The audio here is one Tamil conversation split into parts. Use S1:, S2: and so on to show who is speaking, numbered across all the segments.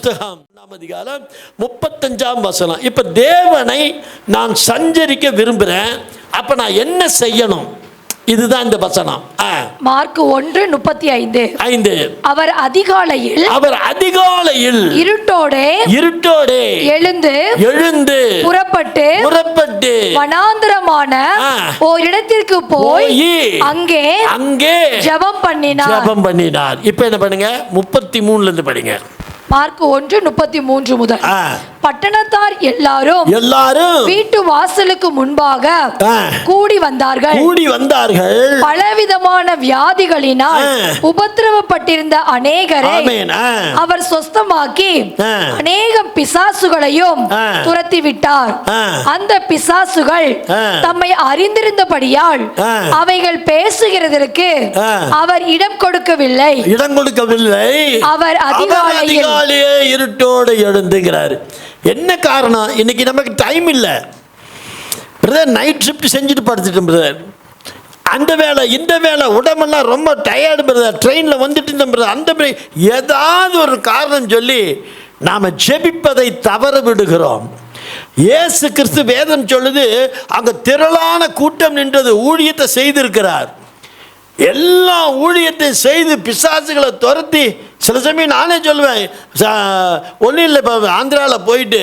S1: புஸ்தகம் 35 இப்ப தேவனை நான் சஞ்சரிக்க விரும்புறேன், அப்ப நான் என்ன செய்யணும்? இதுதான் இந்த வசனம்.
S2: மார்க் 1:35. அவர் அதிகாலையில் இருட்டோடே எழுந்து புறப்பட்டு வனாந்தரமான ஓரிடத்திற்கு போய் அங்கே ஜெபம் பண்ணினார்.
S1: இப்ப என்ன பண்ணுங்க? 33 இருந்து படிங்க.
S2: மார்க் 1:33 முதல். பட்டணத்தார் எல்லாரும் வீட்டு வாசலுக்கு முன்பாக கூடி வந்தார்கள். பலவிதமான வியாதிகளினால் உபத்திரவப்பட்டிருந்த அநேகரை அவர் சொஸ்தமாக்கி அநேக பிசாசுகளையும் துரத்தி விட்டார். அந்த பிசாசுகள் தம்மை அறிந்திருந்தபடியால் அவைகள் பேசுகிறதற்கு அவர் இடம் கொடுக்கவில்லை. அவர் அதிகாலையில்
S1: இருட்டோடு எழுந்துகிறார். என்ன காரணம்? இன்னைக்கு நமக்கு டைம் இல்லை பிரதர். நைட் ஷிஃப்ட் செஞ்சுட்டு படுத்துட்டோம் பிரதர். அந்த வேலை இந்த வேலை, உடம்பெல்லாம் ரொம்ப டயர்டு பிரதர். ட்ரெயினில் வந்துட்டு இருந்தோம் பிரதர். அந்த ஏதாவது ஒரு காரணம் சொல்லி நாம் ஜெபிப்பதை தவற விடுகிறோம். இயேசு கிறிஸ்து வேதம் சொல்லுது, அங்கே திரளான கூட்டம் நின்றது. ஊழியத்தை செய்திருக்கிறார். எல்லா ஊழியத்தையும் செய்து பிசாசுகளை துரத்தி, சில சமயம் நானே சொல்லுவேன், ஒன்றும் இல்லை, இப்போ ஆந்திராவில் போயிட்டு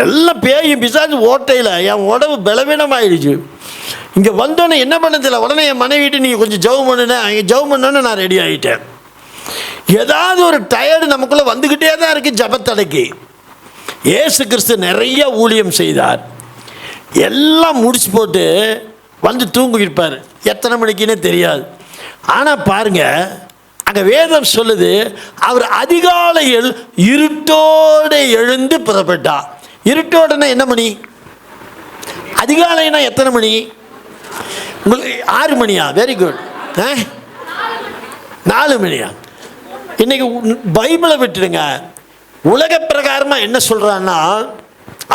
S1: எல்லாம் பேயும் பிசாசு ஓட்டையில் என் உடம்பு பலவீனமாயிடுச்சு. இங்கே வந்தோன்னே என்ன பண்ணதில்லை, உடனே என் மனைவிட்டு நீங்கள் கொஞ்சம் ஜெபம் பண்ணுனேன். அங்கே ஜெபம் பண்ணோன்னு நான் ரெடி ஆகிட்டேன். ஏதாவது ஒரு டயர்டு நமக்குள்ளே வந்துக்கிட்டே தான் இருக்குது ஜெபத்தடைக்கு. இயேசு கிறிஸ்து நிறைய ஊழியம் செய்தார். எல்லாம் முடிச்சு போட்டு வந்து தூங்கிருப்பார். எத்தனை மணிக்குன்னே தெரியாது. ஆனால் பாருங்க, அங்கே வேதம் சொல்லுது, அவர் அதிகாலையில் இருட்டோடு எழுந்து புறப்பட்டார். இருட்டோடனா என்ன மணி? அதிகாலைனா எத்தனை மணி? உங்களுக்கு 6 மணியா? Very good. 4 மணியா? இன்னைக்கு பைபிளை விட்டுடுங்க. உலக பிரகாரமாக என்ன சொல்கிறான்னா,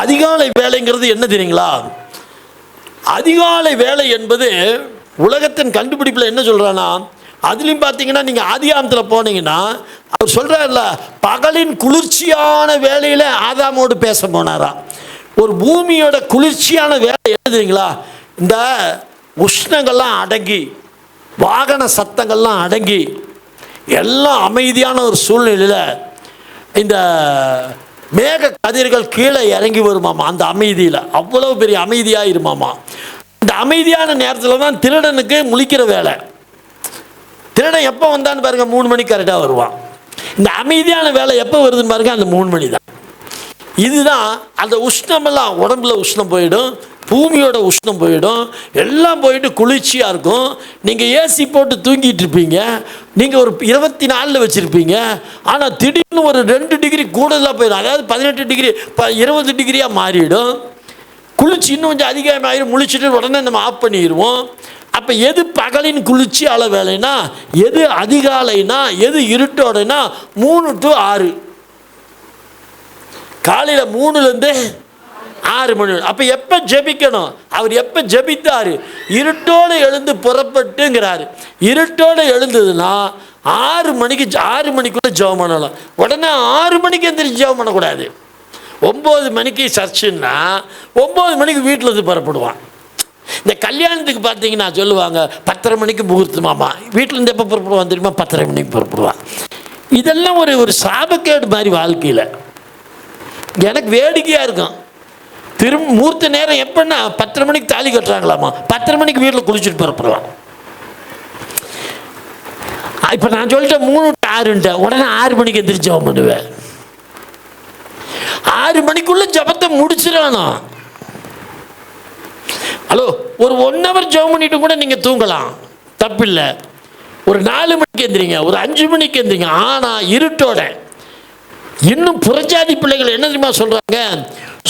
S1: அதிகாலை வேலைங்கிறது என்ன தெரியுங்களா? அதிகாலை வேலை என்பது உலகத்தின் கண்டுபிடிப்பில் என்ன சொல்கிறான்னா, அதுலேயும் பார்த்தீங்கன்னா நீங்கள் ஆதியாகமத்தில் போனீங்கன்னா அவர் சொல்கிறார்ல, பகலின் குளிர்ச்சியான வேலையில் ஆதாமோடு பேச போனாராம். ஒரு பூமியோட குளிர்ச்சியான வேலை என்ன தெரியுங்களா? இந்த உஷ்ணங்கள்லாம் அடங்கி, வாகன சத்தங்கள்லாம் அடங்கி, எல்லாம் அமைதியான ஒரு சூழ்நிலையில் இந்த மேக கதிர்கள் கீழே இறங்கி வருமாமா. அந்த அமைதியில் அவ்வளோ பெரிய அமைதியாக இருமாமா. இந்த அமைதியான நேரத்தில் தான் திருடனுக்கு முழிக்கிற வேலை. திருடன் எப்போ வந்தான்னு பாருங்க, 3 மணிக்கு கரெக்டாக வருவான். இந்த அமைதியான வேலை எப்போ வருதுன்னு பாருங்க, அந்த 3 மணி தான். இதுதான் அந்த உஷ்ணமெல்லாம் உடம்புல உஷ்ணம் போயிடும், பூமியோட உஷ்ணம் போயிடும், எல்லாம் போயிட்டு குளிர்ச்சியாக இருக்கும். நீங்கள் ஏசி போட்டு தூங்கிட்டு இருப்பீங்க, நீங்கள் ஒரு 24 வச்சுருப்பீங்க. ஆனால் திடீர்னு ஒரு 2 டிகிரி கூடுதலாக போயிடும். அதாவது 18 டிகிரி 20 டிகிரியாக மாறிடும். குளிர்ச்சி இன்னும் கொஞ்சம் அதிகமாகிடும். முழிச்சுட்டு உடனே நம்ம ஆஃப் பண்ணிடுவோம். அப்போ எது பகலின் குளிர்ச்சியால வேலைன்னா, எது அதிகாலைனா, எது இருட்டோடனா? 3 to 6, காலையில் 3லேருந்து 6 மணி. அப்போ எப்போ ஜெபிக்கணும்? அவர் எப்போ ஜெபித்தார்? இருட்டோடு எழுந்து புறப்பட்டுங்கிறாரு. இருட்டோடு எழுந்ததுன்னா 6 மணிக்குள்ளே ஜெபம் பண்ணலாம். உடனே 6 மணிக்கு எந்திரிச்சு ஜெபம் பண்ணக்கூடாது. 9 மணிக்கு சர்ச்சுன்னா 9 மணிக்கு வீட்டில் இருந்து புறப்படுவான். இந்த கல்யாணத்துக்கு பார்த்தீங்கன்னா சொல்லுவாங்க 10:30 மணிக்கு முகூர்த்தமாமா. வீட்டிலேருந்து எப்போ புறப்படுவான் தெரியுமா? 10:30 மணிக்கு புறப்படுவான். இதெல்லாம் ஒரு சாபக்கேடு மாதிரி வாழ்க்கையில். எனக்கு வேடிக்கையாக இருக்கும். மூர்த்த நேரம் எப்படின்னா 10:30 மணிக்கு தாலி கட்டுறாங்களாமா, 10:30 மணிக்கு வீட்டில் குளிச்சுட்டு புறப்படுவான். இப்போ நான் சொல்லிட்டேன் 3 to 6, உடனே 6 மணிக்கு எந்திரிச்சு ஜெபம் பண்ணுவேன். 6 மணிக்குள்ள ஜபத்தை முடிச்சிடணும். ஹலோ, ஒரு 1 hour ஜெபம் பண்ணிட்டு கூட நீங்கள் தூங்கலாம், தப்பில்லை. ஒரு 4 மணிக்கு எந்திரிங்க, ஒரு 5 மணிக்கு எந்திரிங்க. ஆனால் இருட்டோட. இன்னும் புறஜாதி பிள்ளைகள் என்ன தெரியுமா சொல்கிறாங்க?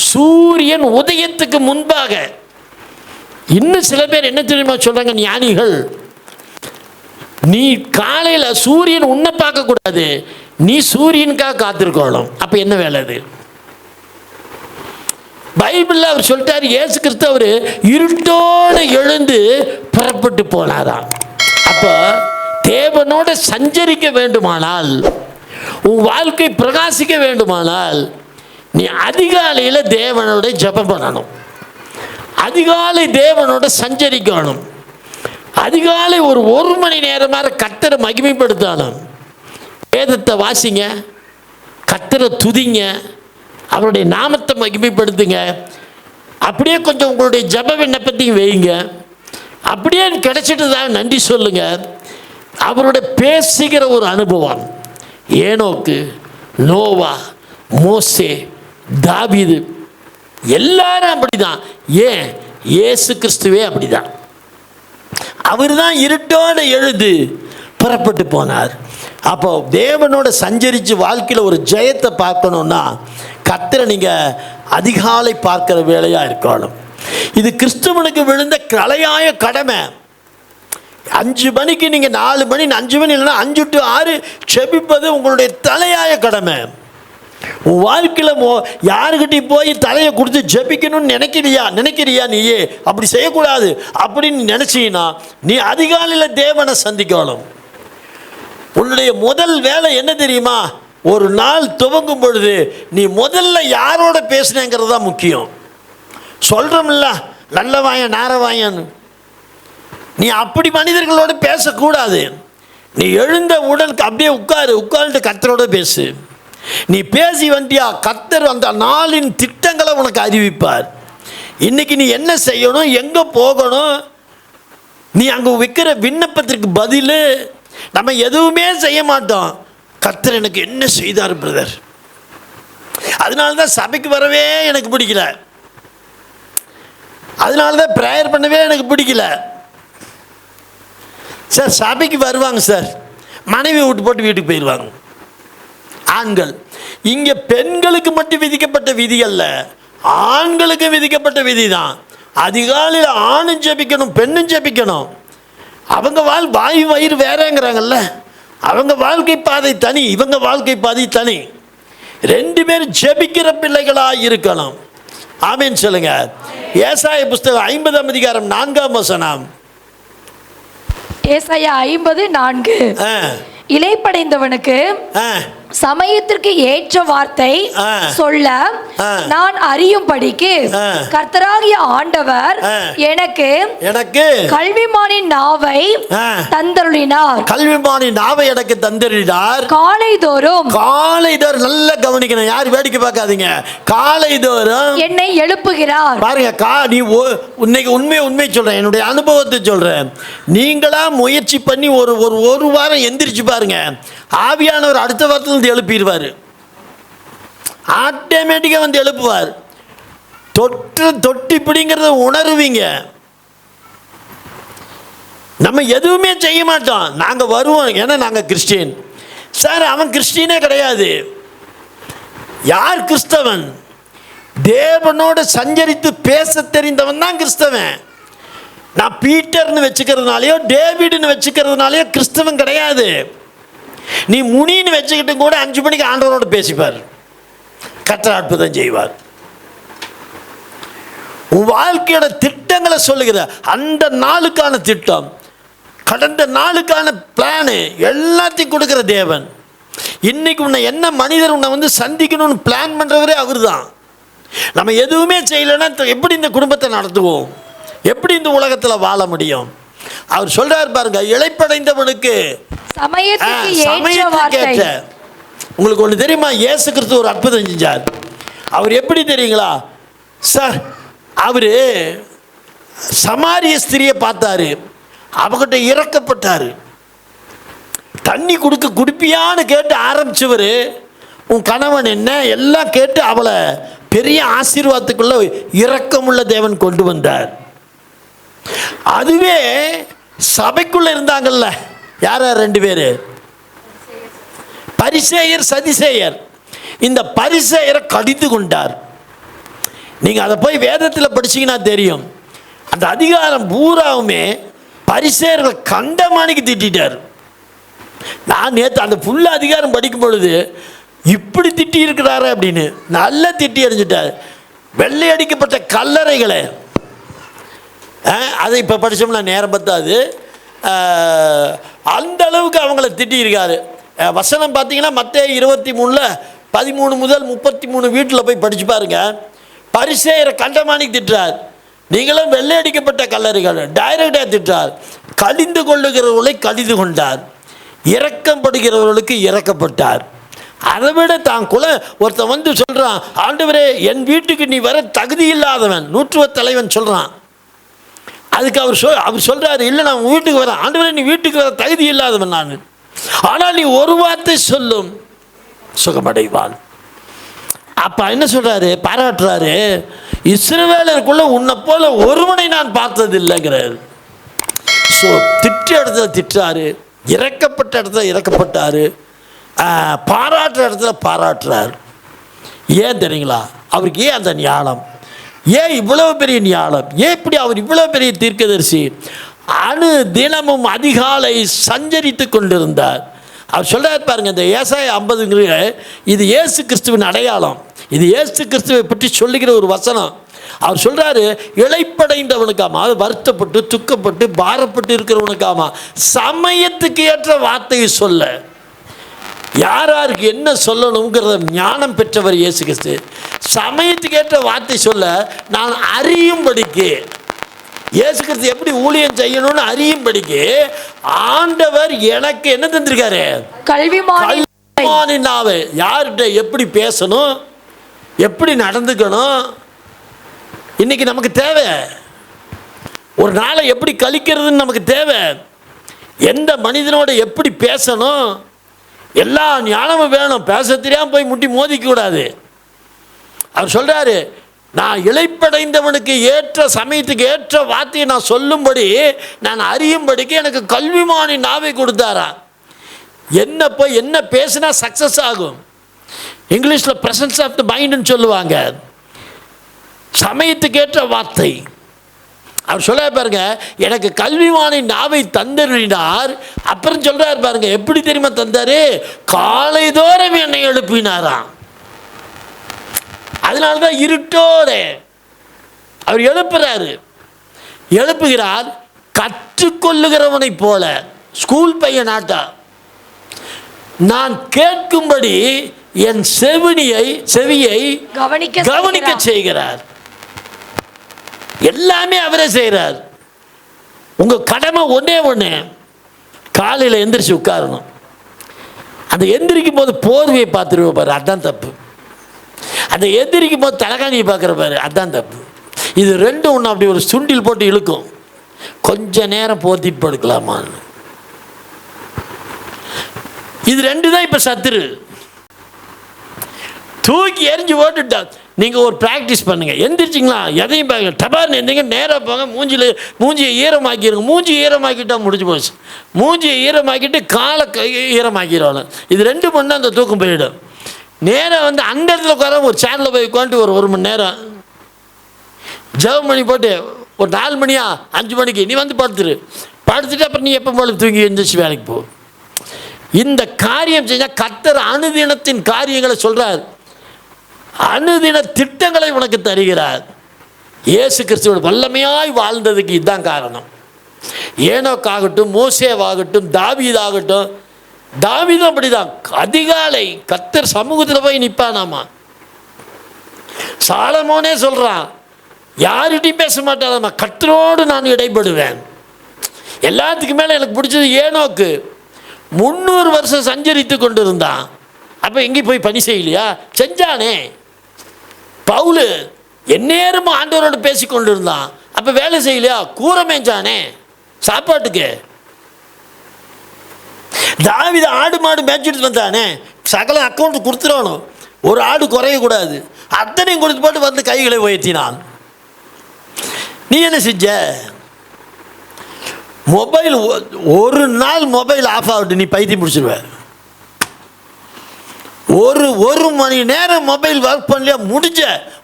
S1: சூரியன் உதயத்துக்கு முன்பாக. இன்னும் சில பேர் என்ன தெரியுமா சொல்கிறாங்க ஞானிகள்? நீ காலையில் சூரியன் உன்னை பார்க்கக்கூடாது, நீ சூரியனுக்காக காத்திருக்கணும். அப்போ என்ன வேலை அது? பைபிளில் அவர் சொல்லிட்டார், இயேசு கிறிஸ்து அவர் இருட்டோடு எழுந்து புறப்பட்டு போனாராம். அப்போ தேவனோட சஞ்சரிக்க வேண்டுமானால் உன் வாழ்க்கை பிரகாசிக்க வேண்டுமானால் நீ அதிகாலையில் தேவனோட ஜெபம் பண்ணணும், அதிகாலை தேவனோட சஞ்சரிக்கணும், அதிகாலை ஒரு மணி நேரமாக கர்த்தரை மகிமைப்படுத்தணும். வேதத்தை வாசிங்க, கர்த்தரை துதிங்க, அவருடைய நாமத்தை மகிமைப்படுத்துங்க. அப்படியே கொஞ்சம் உங்களுடைய ஜெப விண்ணப்பத்தையும் வைங்க. அப்படியே கிடைச்சிட்டு தான் நன்றி சொல்லுங்க. அவருடைய பேசுகிற ஒரு அனுபவம். ஏனோக்கு, நோவா, மோசே, தாவீது எல்லாரும் அப்படிதான். ஏன்? இயேசு கிறிஸ்துவே அப்படிதான். அவர் தான் இருட்டோடு எழுது புறப்பட்டு போனார். அப்போ தேவனோட சஞ்சரித்து வாழ்க்கையில் ஒரு ஜெயத்தை பார்க்கணுன்னா கர்த்தரை நீங்கள் அதிகாலை பார்க்குற வேலையாக இருக்கணும். இது கிறிஸ்துவனுக்கு விழுந்த கலையாய கடமை. 5 மணிக்கு நீங்கள் 4 மணி 5 மணி இல்லைன்னா 5 to 6 செபிப்பது உங்களுடைய தலையாய கடமை. உன் வாழ்க்கையில் யாருக்கிட்டையும் போய் தலையை கொடுத்து ஜெபிக்கணும்னு நினைக்கிறியா? நீயே அப்படி செய்யக்கூடாது அப்படின்னு நினச்சின்னா நீ அதிகாலையில் தேவனை சந்திக்கணும். உன்னுடைய முதல் வேலை என்ன தெரியுமா? ஒரு நாள் துவங்கும் பொழுது நீ முதல்ல யாரோட பேசுனேங்கிறது தான் முக்கியம். சொல்கிறோம்ல நல்லவாயன் நாரவாயன், நீ அப்படி மனிதர்களோடு பேசக்கூடாது. நீ எழுந்த உடன் அப்படியே உட்கார்ந்துட்டு கர்த்தரோட பேசு. நீ பேசி வந்தியா, கர்த்தர் அந்த நாளின் திட்டங்களை உனக்கு அறிவிப்பார். இன்னைக்கு நீ என்ன செய்யணும், எங்கே போகணும், நீ அங்கே வைக்கிற விண்ணப்பத்திற்கு பதில். நம்ம எதுவுமே செய்ய மாட்டோம். கர்த்தர் எனக்கு என்ன செய்தார் பிரதர், அதனால தான் சபைக்கு வரவே எனக்கு பிடிக்கல, அதனால தான் ப்ரேயர் பண்ணவே எனக்கு பிடிக்கல. சார் சபைக்கு வருவாங்க சார், மனைவி விட்டு போட்டு வீட்டுக்கு போயிடுவாங்க. ஆண்கள் இங்கே பெண்களுக்கு மட்டும் விதிக்கப்பட்ட விதி அல்ல, ஆண்களுக்கு விதிக்கப்பட்ட விதி தான். அதிகாலையில் ஆணும் ஜெபிக்கணும், பெண்ணும் ஜெபிக்கணும். அவங்க வாய் வயிறு வேறங்கிறாங்கல்ல, அவங்க வாழ்க்கை பாதை தனி, இவங்க வாழ்க்கை பாதை தனி. 2 பேரும் ஜெபிக்கிற பிள்ளைகளாக இருக்கணும். ஆமேன் சொல்லுங்க. ஏசாயா புஸ்தகம் 50ஆம் அதிகாரம் 4ஆம் வசனம்.
S2: ஏசாயா 50:4. இளைப்படைந்தவனுக்கு சமயத்திற்கு ஏற்ற வார்த்தை சொல்ல நான் அறியும்படிக்கு கர்த்தராகிய ஆண்டவர் எனக்கு கல்விமானின் நாவை தந்தருளினார்.
S1: கல்விமானின் நாவை எனக்கு தந்தருளினார்.
S2: காலைதோறும்
S1: நல்ல கவனிக்கணும், யார் வேடிக்கை பார்க்காதீங்க. காலைதோறும் என்னை
S2: எழுப்புகிறார்.
S1: பாருங்க, நீ இன்னைக்கு உண்மை சொல்றேன், என்னுடைய அனுபவத்தை சொல்றேன். நீங்களா முயற்சி பண்ணி ஒரு வாரம் எந்திரிச்சு பாருங்க, ஆவியானவர் அடுத்த வாரத்தில் வந்து எழுப்பிடுவார். ஆட்டோமேட்டிக்காக வந்து எழுப்புவார். தொட்டி பிடிங்கிறத உணருவீங்க. நம்ம எதுவுமே செய்ய மாட்டோம், நாங்கள் வருவோம், ஏன்னா நாங்கள் கிறிஸ்டியன். சார் அவன் கிறிஸ்டியனே கிடையாது. யார் கிறிஸ்தவன்? தேவனோட சஞ்சரித்து பேச தெரிந்தவன் தான் கிறிஸ்தவன். நான் பீட்டர்னு வச்சுக்கிறதுனாலையோ டேவிட்னு வச்சுக்கிறதுனாலையோ கிறிஸ்தவன் கிடையாது. நீ முனின்னு வச்சுக்கிட்டு கூட 5 மணிக்கு ஆண்டவரோடு பேசிப்பார், கர்த்தர் அற்புதம் செய்வார். உன் வாழ்க்கையோட திட்டங்களை சொல்லுகிற அந்த நாளுக்கான திட்டம், கடந்த நாளுக்கான பிளானு எல்லாத்தையும் கொடுக்குற தேவன். இன்னைக்கு உன்னை என்ன மனிதர் உன்னை வந்து சந்திக்கணும்னு பிளான் பண்ணுறவரே அவர் தான். நம்ம எதுவுமே செய்யலைன்னா எப்படி இந்த குடும்பத்தை நடத்துவோம், எப்படி இந்த உலகத்தில் வாழ முடியும்? அவர் சொல்றார் பாருங்க, இளைப்படைந்தவனுக்கு
S2: சமயத்துக்கு.
S1: உங்களுக்கு ஒன்று தெரியுமா? இயேசு கிறிஸ்து ஒரு அற்புதம் செஞ்சார். அவர் எப்படி தெரியுங்களா சார்? அவர் சமாரிய ஸ்திரியை பார்த்தாரு, அவகிட்ட இறக்கப்பட்டார். தண்ணி குடிப்பியான்னு கேட்டு ஆரம்பிச்சவர், உன் கணவன் என்ன எல்லாம் கேட்டு அவளை பெரிய ஆசீர்வாதத்துக்குள்ள இரக்கமுள்ள தேவன் கொண்டு வந்தார். அதுவே சபைக்குள்ள இருந்தாங்கல்ல, யார் 2 பேர்? பரிசேயர் சதிசேயர். இந்த பரிசேயரை கடித்து கொண்டார். நீங்கள் அதை போய் வேதத்தில் படிச்சீங்கன்னா தெரியும். அந்த அதிகாரம் பூராவுமே பரிசேயர்களை கண்டமானிக்கு திட்டார். நான் நேற்று அந்த ஃபுல் அதிகாரம் படிக்கும் பொழுது இப்படி திட்டி இருக்கிறாரு அப்படின்னு நல்லா திட்டி எறிஞ்சிட்டார். வெள்ளை அடிக்கப்பட்ட கல்லறைகளை, அதை இப்போ படித்தோம்னா நேரம் பத்தாது, அந்த அளவுக்கு அவங்கள திட்டியிருக்காரு. வசனம் பார்த்தீங்கன்னா மத்தேயு 23:13 முதல் 33 வீட்டில் போய் படிச்சு பாருங்க. பரிசேயரை கண்டமானிக்கு திட்டுறார். நீங்களும் வெள்ளை அடிக்கப்பட்ட கல்லறைகள் டைரக்டாக திட்டார். கடிந்து கொள்ளுகிறவர்களை கடிந்து கொண்டார், இரக்கப்படுகிறவர்களுக்கு இரக்கப்பட்டார். அதை விட தான் ஒருத்தன் வந்து சொல்கிறான், ஆண்டவரே என் வீட்டுக்கு நீ வர தகுதி இல்லாதவன், நூற்றுவ தலைவன் சொல்கிறான். அதுக்கு அவர் சொல்கிறாரு, இல்லை நான் உன் வீட்டுக்கு வரேன். ஆண்டவரே நீ வீட்டுக்கு வர தகுதி இல்லாதவன் நான், ஆனால் நீ ஒரு வார்த்தை சொல்லும் சுகமடைவான். அப்போ என்ன சொல்கிறாரு, பாராட்டுறாரு, இஸ்ரவேலருக்குள்ள உன்னை போல ஒருவனை நான் பார்த்தது இல்லைங்கிறார். ஸோ திட்ட இடத்துல திட்டாரு, இறக்கப்பட்ட இடத்துல இறக்கப்பட்டார், பாராட்டுற இடத்துல பாராட்டுறார். ஏன் தெரியுங்களா? அவருக்கு ஏன் அந்த ஞானம், ஏன் இவ்வளவு பெரிய ஞானம், ஏன் இப்படி அவர் இவ்வளவு பெரிய தீர்க்கதரிசி தினமும் அதிகாலை சஞ்சரித்து கொண்டிருந்தார். அவர் சொல்கிறார் பாருங்க, இந்த ஏசாயா 50 இது இயேசு கிறிஸ்துவின் அடையாளம், இது இயேசு கிறிஸ்துவை பற்றி சொல்லுகிற ஒரு வசனம். அவர் சொல்கிறாரு, இளைப்படைந்தவனுக்காமா, அது வருத்தப்பட்டு துக்கப்பட்டு பாரப்பட்டு இருக்கிறவனுக்காமா சமயத்துக்கு ஏற்ற வார்த்தையை சொல்ல. யாருக்கு என்ன சொல்லணுங்கிறத ஞானம் பெற்றவர் இயேசு கிறிஸ்து. சமயத்துக்கு ஏற்ற வார்த்தை சொல்ல நான் அறியும்படிக்கு, இயேசு கிறிஸ்து எப்படி ஊழியம் செய்யணும்னு அறியும்படிக்கு ஆண்டவர் எனக்கு என்ன தந்திருக்காரு? கல்விமானி நாவை. யார்கிட்ட எப்படி பேசணும், எப்படி நடந்துக்கணும், இன்னைக்கு நமக்கு தேவை. ஒரு நாளை எப்படி கழிக்கிறதுன்னு நமக்கு தேவை. எந்த மனிதனோட எப்படி பேசணும், எல்லா ஞானமும் வேணும். பேச தெரியாமல் போய் முட்டி மோதிக்க கூடாது. அவர் சொல்கிறாரு, நான் இளைப்படைந்தவனுக்கு ஏற்ற சமயத்துக்கு ஏற்ற வார்த்தையை நான் சொல்லும்படி, நான் அறியும்படிக்கு எனக்கு கல்விமானி நாவை கொடுத்தாரா. என்ன பேசினா சக்ஸஸ் ஆகும். இங்கிலீஷில் ப்ரெசன்ஸ் ஆஃப் த மைண்டுன்னு சொல்லுவாங்க. சமயத்துக்கு ஏற்ற வார்த்தை. அவர் சொல்ல பாருங்க, எனக்கு கல்விமானி நாவை தந்தருளினார். அப்புறம் சொல்றார் பாருங்க, எப்படி தெரியுமா தந்தாரு? காலை தோறும் என்னை எழுப்பினாராம். அதனால்தான் இருட்டோடு அவர் எழுப்புகிறார். கற்றுக்கொள்ளுகிறவனை போல, ஸ்கூல் பையன் ஆட்டா, நான் கேட்கும்படி என் செவியை கவனிக்க செய்கிறார். எல்லாமே அவரே செய்கிறார். உங்க கடமை ஒண்ணு, காலையில் எந்திரிச்சு உட்காரணும். அந்த எந்திரிக்கும் போது போர்வையை பார்த்துருவோம் பாரு, அதுதான் தப்பு. அந்த எந்திரிக்கும் போது தலைகாணியை பார்க்குற பாரு, அதுதான் தப்பு. இது ரெண்டும் ஒன்று அப்படி ஒரு சுண்டில் போட்டு இழுக்கும். கொஞ்ச நேரம் போத்தி படுக்கலாமா, இது ரெண்டு தான் இப்போ சத்துரு. தூக்கி எரிஞ்சு ஓட்டுட்டா. நீங்கள் ஒரு ப்ராக்டிஸ் பண்ணுங்கள். எந்திரிச்சிங்களா, எதையும் பார்க்க டபார்னு எந்திரிங்க, நேராக போங்க, மூஞ்சியை ஈரமாக்கிடுங்க. மூஞ்சி ஈரமாக்கிட்டால் முடிஞ்சு போச்சு. மூஞ்சியை ஈரமாக்கிட்டு காலை ஈரமாக்கிடுவாங்க. இது ரெண்டு பண்ணால் அந்த தூக்கம் போயிடும். நேராக வந்து அந்த இடத்துல உட்கார, ஒரு சேரில் போய் உட்காந்துட்டு ஒரு மணி நேரம் ஜெபம் பண்ணி போட்டு, ஒரு 4 மணியா 5 மணிக்கு நீ வந்து படுத்துட்டு அப்புறம் நீ எப்போ போல தூங்கி எழுந்திரிச்சு வேலைக்கு போ. இந்த காரியம் செஞ்சால் கர்த்தர் அனுதினத்தின் காரியங்களை சொல்கிறார். அனுதின திட்டங்களை உனக்கு தருகிறார். இயேசு கிறிஸ்துவோட வல்லமையாய் வாழ்ந்ததுக்கு இதுதான் காரணம். ஏனோக்காகட்டும், மோசேவாகட்டும், தாவீதாகட்டும். தாவீதும் அப்படிதான். அதிகாலை கர்த்தர் சமூகத்தில் போய் நிற்பானாமா. சாலமோனே சொல்றான், யார்கிட்டையும் பேச மாட்டாதாம்மா, கர்த்தரோடு நான் இடைப்படுவேன். எல்லாத்துக்கும் மேலே எனக்கு பிடிச்சது ஏனோக்கு. 300 வருஷம் சஞ்சரித்து கொண்டு இருந்தான். அப்போ எங்கேயும் போய் பணி செய்யலையா? செஞ்சானே. பவுலு எந்நேரமும் ஆண்டவரோடு பேசி கொண்டு இருந்தான். அப்போ வேலை செய்யலையா? கூரை மேய்ஞ்சானே சாப்பாட்டுக்கு. தாவீது ஆடு மாடு மேய்ச்சிட்டு வந்தானே, சகல அக்கௌண்ட் கொடுத்துடணும், ஒரு ஆடு குறையக்கூடாது, அத்தனையும் கொடுத்து போட்டு வந்து கைகளை உயர்த்தினான். நீ என்ன செஞ்ச? மொபைல் ஒரு நாள் மொபைல் ஆஃப் ஆகிட்டு நீ பைத்தியம் முடிச்சிருவ. ஒரு மணி நேரம் மொபைல் ஒர்க் பண்ணலையா முடிஞ்ச,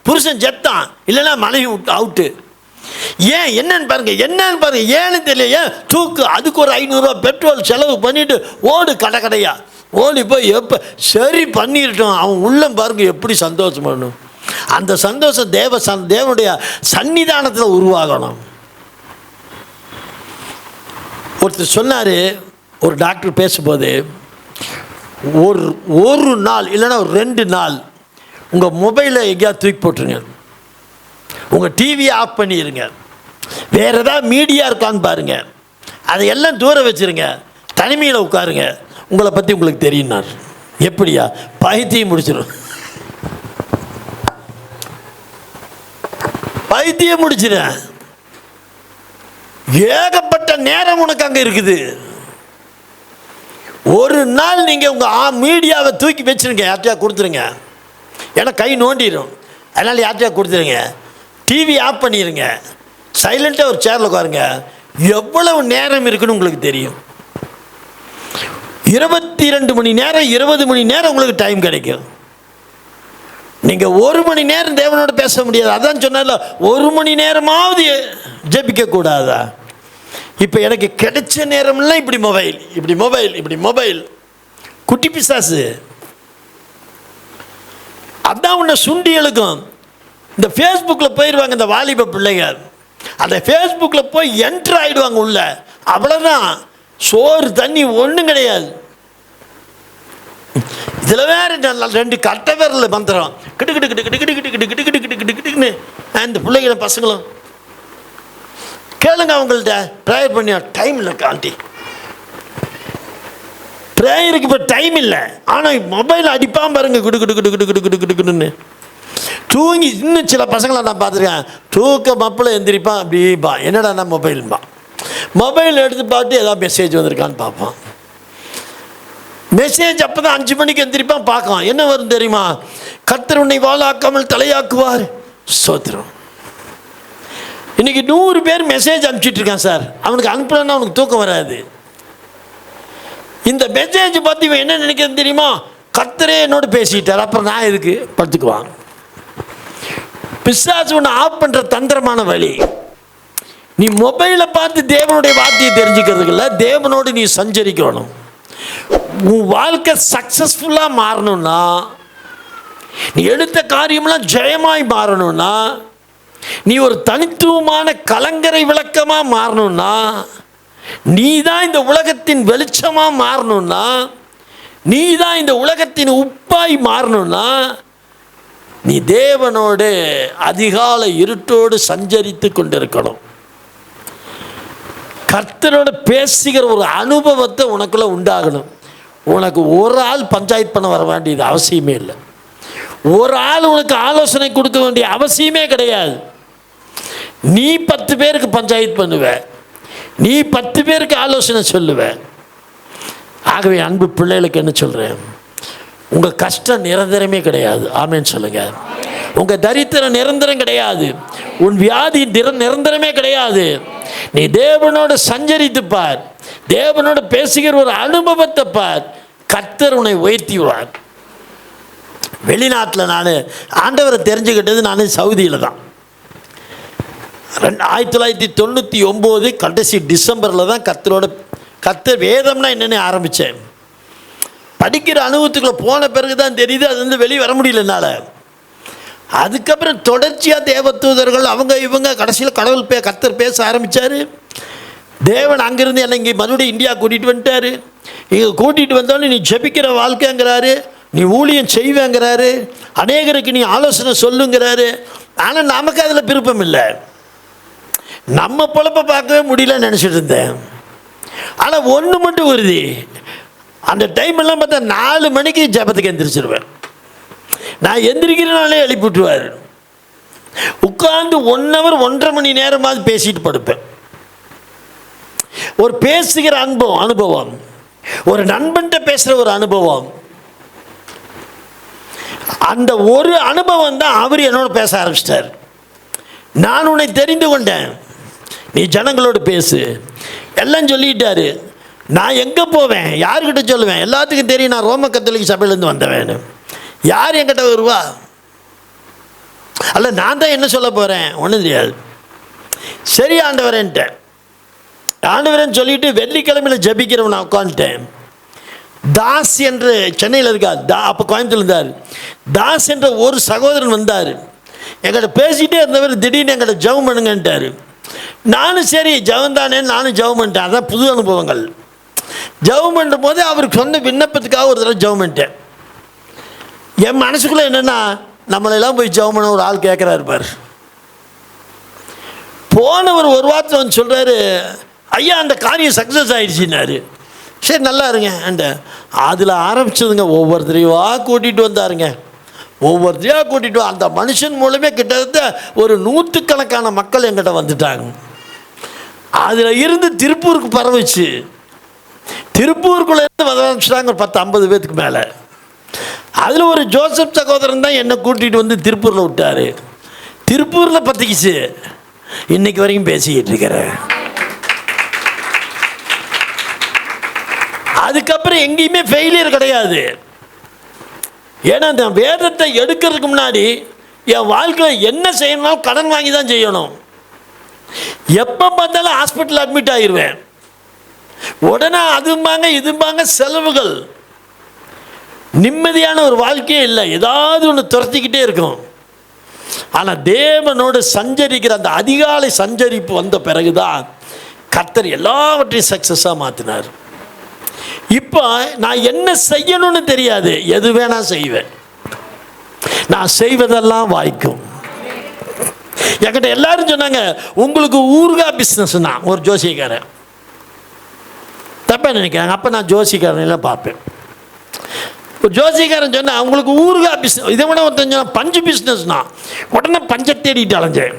S1: புருஷன் செத்தான், இல்லைன்னா மனைவி அவுட்டு. ஏன் என்னன்னு பாருங்க, ஏன்னு தெரியல. ஏன் தூக்கு, அதுக்கு ஒரு 500 ரூபா பெட்ரோல் செலவு பண்ணிட்டு ஓடு கடையா ஓடி போய் எப்போ சரி பண்ணிட்டோம். அவன் உள்ளம் பாருங்க எப்படி சந்தோஷம் பண்ணணும். அந்த சந்தோஷம் தேவனுடைய சன்னிதானத்தில் உருவாகணும். ஒருத்தர் சொன்னார், ஒரு டாக்டர் பேசும்போது, ஒரு நாள் இல்லைன்னா ஒரு 2 நாள் உங்கள் மொபைலை எங்கேயாவது தூக்கி போட்டுருங்க. உங்கள் டிவியை ஆஃப் பண்ணிடுங்க. வேறு ஏதாவது மீடியா இருக்கான்னு பாருங்கள். அதையெல்லாம் தூரம் வச்சுருங்க. தனிமையில் உட்காருங்க. உங்களை பற்றி உங்களுக்கு தெரியும்னார். எப்படியா? பைத்தியம் முடிச்சிடும். பைத்தியம் முடிச்சிடும். ஏகப்பட்ட நேரம் உனக்கு அங்கே இருக்குது. ஒரு நாள் நீங்கள் உங்கள் மீடியாவை தூக்கி வச்சுருங்க. யார்ட்டையா கொடுத்துருங்க. ஏன்னா கை நோண்டிடும். அதனால் யார்ட்டையா கொடுத்துருங்க. டிவி ஆஃப் பண்ணிடுங்க. சைலண்ட்டாக ஒரு சேரில் உட்காருங்க. எவ்வளவு நேரம் இருக்குன்னு உங்களுக்கு தெரியும். 22 மணி நேரம் 20 மணி நேரம் உங்களுக்கு டைம் கிடைக்கும். நீங்கள் 1 மணி நேரம் தேவனோடு பேச முடியாது. அதான் சொன்னால 1 மணி நேரமாவது ஜெபிக்க கூடாதா? இப்போ எனக்கு கிடைச்ச நேரம்லாம் இப்படி மொபைல் குட்டி பிசாசு அதான் உன்னை சுண்டி எழுக்கும். இந்த ஃபேஸ்புக்கில் போயிடுவாங்க இந்த வாலிப பிள்ளைகள். அந்த ஃபேஸ்புக்கில் போய் என்ட்ரு ஆகிடுவாங்க உள்ள. அவ்வளோதான். சோறு தண்ணி ஒன்றும் கிடையாது. இதில் வேறு 2 கட்டை விரல் மந்திரம் கிட்டு கிட்டு கிட்டு கிட்டு கிட்டு கிட்டு கிட்டு கிட்டு கிட்டு கிட்டு கிட்டுன்னு அந்த பிள்ளைகளும் பசங்களும் கேளுங்க. அவங்கள்ட்ட ப்ரேயர் பண்ணி டைம் இல்லை ஆண்டி, ப்ரேயருக்கு இப்போ டைம் இல்லை. ஆனால் மொபைல் அடிப்பான் பாருங்க குடு குடு குடு குடு குடு குடு குடு குடுன்னு தூங்கி. இன்னும் சில பசங்களை நான் பார்த்துருக்கேன். தூக்க மப்பில் எந்திரிப்பான். அப்படிப்பா என்னடா நான் மொபைல் எடுத்து பார்த்து ஏதாவது மெசேஜ் வந்திருக்கான்னு பார்ப்பான். மெசேஜ் அப்போ தான் 5 மணிக்கு எந்திரிப்பான். பார்க்கலாம். என்ன வரும் தெரியுமா? கர்த்தர் உன்னை வாழாக்காமல் தலையாக்குவார். சோத்திரம். இன்றைக்கி 100 பேர் மெசேஜ் அனுப்பிச்சிட்டு இருக்கான் சார். அவனுக்கு அனுப்புனா அவனுக்கு தூக்கம் வராது. இந்த மெசேஜ் பார்த்து இவன் என்ன நினைக்கிறது தெரியுமா? கர்த்தரே என்னோடு பேசிட்டார், அப்புறம் நான் எதுக்கு படுத்துக்குவான். பிசாசு ஒன்று ஆஃப் பண்ணுற தந்திரமான வழி. நீ மொபைலை பார்த்து தேவனுடைய வார்த்தையை தெரிஞ்சுக்கிறதுக்கு இல்லை, தேவனோடு நீ சஞ்சரிக்கணும். உன் வாழ்க்கை சக்ஸஸ்ஃபுல்லாக மாறணும்னா, நீ எடுத்த காரியமெல்லாம் ஜெயமாய் மாறணும்னா, நீ ஒரு தனித்துவமான கலங்கரை விளக்கமாக மாறணும்னா, நீ தான் இந்த உலகத்தின் வெளிச்சமாக மாறணும்னா, நீ தான் இந்த உலகத்தின் உப்பாய் மாறணும்னா, நீ தேவனோடு அதிகாலை இருட்டோடு சஞ்சரித்து கொண்டிருக்கணும். கர்த்தரோடு பேசுகிற ஒரு அனுபவத்தை உனக்குள்ள உண்டாகணும். உனக்கு ஒரு ஆள் பஞ்சாயத்து பண்ண வர வேண்டியது அவசியமே இல்லை. ஒரு ஆள் உனக்கு ஆலோசனை கொடுக்க வேண்டிய அவசியமே கிடையாது. நீ 10 பேருக்கு பஞ்சாயத்து பண்ணுவ, நீ 10 பேருக்கு ஆலோசனை சொல்லுவ. ஆகவே அன்பு பிள்ளைகளுக்கு என்ன சொல்கிறேன்? உங்கள் கஷ்டம் நிரந்தரமே கிடையாது. ஆமேன்னு சொல்லுங்கள். உங்கள் தரித்திரம் நிரந்தரம் கிடையாது. உன் வியாதி நிரந்தரமே கிடையாது. நீ தேவனோடு சஞ்சரித்து பார், தேவனோடு பேசுகிற ஒரு அனுபவத்தை பார். கர்த்தர் உன்னை உயர்த்திவார். வெளிநாட்டில் நான் ஆண்டவரை தெரிஞ்சுக்கிட்டது நான் சவுதியில் தான். 1999 கடைசி டிசம்பரில் தான் கர்த்தர் வேதம்னா என்னென்னு ஆரம்பித்தேன். படிக்கிற அனுபவத்துக்குள்ளே போன பிறகு தான் தெரியுது, அது வந்து வெளியே வர முடியல என்னால். அதுக்கப்புறம் தொடர்ச்சியாக தேவதூதர்கள் அவங்க இவங்க, கடைசியில் கர்த்தர் பேச ஆரம்பித்தார். தேவன் அங்கேருந்து என்னை இங்கே மறுபடியும் இந்தியா கூட்டிகிட்டு வந்துட்டார். இங்கே கூட்டிகிட்டு வந்தாலும் நீ ஜெபிக்கிற வாழ்க்கைங்கிறாரு, நீ ஊழியம் செய்வேங்கிறாரு, அநேகருக்கு நீ ஆலோசனை சொல்லுங்கிறாரு. ஆனால் நமக்கு அதில் விருப்பம் இல்லை. நம்ம பொழப்பை பார்க்கவே முடியலன்னு நினச்சிட்டு இருந்தேன். ஆனால் ஒன்று மட்டும் உறுதி, அந்த டைமெல்லாம் பார்த்தா 4 மணிக்கு ஜெபத்துக்கு எந்திரிச்சிருவேன். நான் எந்திரிக்கிறனாலே எழுப்பி விட்டுருவார். உட்கார்ந்து 1 hour 1.5 மணி நேரமாவது பேசிட்டு படுப்பேன். ஒரு பேசுகிற அனுபவம், ஒரு நண்பன்கிட்ட பேசுகிற ஒரு அனுபவம். அந்த ஒரு அனுபவம் தான் அவர் என்னோட பேச ஆரம்பிச்சிட்டார். நான் உன்னை தெரிந்து கொண்டேன், நீ ஜனங்களோடு பேசு எல்லாம் சொல்லிட்டாரு. நான் எங்கே போவேன், யார்கிட்ட சொல்லுவேன்? எல்லாத்துக்கும் தெரியும் நான் ரோம கத்தோலிக்க சபையிலேருந்து வந்தவேன். யார் என்கிட்ட வருவா? அல்ல நான் தான் என்ன சொல்ல போகிறேன்? ஒன்றும் தெரியாது. சரி ஆண்டவரேன்ட்டேன். ஆண்டவரேன்னு சொல்லிவிட்டு வெள்ளிக்கிழமையில் ஜபிக்கிறவன் நான் உட்காந்துட்டேன். தாஸ் என்று சென்னையில் இருக்கார், அப்போ கோயம்புத்தூர் இருந்தார். தாஸ் என்ற ஒரு சகோதரன் வந்தார். எங்கிட்ட பேசிகிட்டே இருந்தவர் திடீர்னு எங்கிட்ட ஜெபம் பண்ணுங்கன்ட்டார். நானும் சரி ஜெபம் தானே, நானும் ஜெபம் பண்ணிட்டேன். அதான் புது அனுபவங்கள். ஜெபம் பண்ணும்போது அவருக்கு சொன்ன விண்ணப்பத்துக்காக ஒரு தடவை ஜெபம் பண்ணிட்டேன். என் மனசுக்குள்ளே என்னென்னா, நம்மளெல்லாம் போய் ஜெபம் பண்ண ஒரு ஆள் கேட்குறாரு பார். போனவர் ஒரு வாரத்தில் வந்து சொல்கிறாரு, ஐயா அந்த காரியம் சக்ஸஸ் ஆகிடுச்சின்னாரு. சரி நல்லா இருங்க அண்ட அதில் ஆரம்பிச்சதுங்க. ஒவ்வொருத்தரையாக கூட்டிகிட்டு வந்தாருங்க, ஒவ்வொருத்தரையாக கூட்டிகிட்டு அந்த மனுஷன் மூலமே கிட்டத்தட்ட ஒரு 100கணக்கான மக்கள் எங்கிட்ட வந்துட்டாங்க. அதில் இருந்து திருப்பூருக்கு பரவிச்சு. திருப்பூருக்குள்ளேருந்து வர ஆரம்பிச்சிட்டாங்க ஒரு 10-50 பேத்துக்கு மேலே. அதில் ஒரு ஜோசப் சகோதரன் தான் என்னை கூட்டிகிட்டு வந்து திருப்பூரில் விட்டார். திருப்பூரில் பற்றிக்கிச்சு. இன்னைக்கு வரைக்கும் பேசிக்கிட்டு இருக்கிறேன். அதுக்கப்புறம் எங்கேயுமே ஃபெயிலியர் கிடையாது. ஏன்னா இந்த வேதத்தை எடுக்கிறதுக்கு முன்னாடி என் வாழ்க்கையில் என்ன செய்யணும், கடன் வாங்கி தான் செய்யணும். எப்போ பார்த்தாலும் ஹாஸ்பிட்டல் அட்மிட் ஆகிடுவேன். உடனே அதும்பாங்க இதும்பாங்க செலவுகள். நிம்மதியான ஒரு வாழ்க்கையே இல்லை. ஏதாவது ஒன்று துரத்திக்கிட்டே இருக்கும். ஆனால் தேவனோடு சஞ்சரிக்கிற அந்த அதிகாலை சஞ்சரிப்பு வந்த பிறகுதான் கர்த்தர் எல்லாவற்றையும் சக்ஸஸாக மாற்றினார். இப்போ நான் என்ன செய்யணும்னு தெரியாது, எது வேணா செய்வேன். நான் செய்வதெல்லாம் வாய்க்கும். என்கிட்ட எல்லாரும் சொன்னாங்க, உங்களுக்கு ஊறுகாய் பிஸ்னஸ்னா ஒரு ஜோசியக்காரன். தப்பா நினைக்கிறாங்க. அப்போ நான் ஜோசிக்காரன் பார்ப்பேன். ஒரு ஜோசிக்காரன் சொன்னால் அவங்களுக்கு ஊறுகாய் பிஸ்னஸ். இதை விட ஒருத்தன் சொன்னால் பஞ்சு பிஸ்னஸ்னா உடனே பஞ்சை தேடிட்டு அலைஞ்சேன்.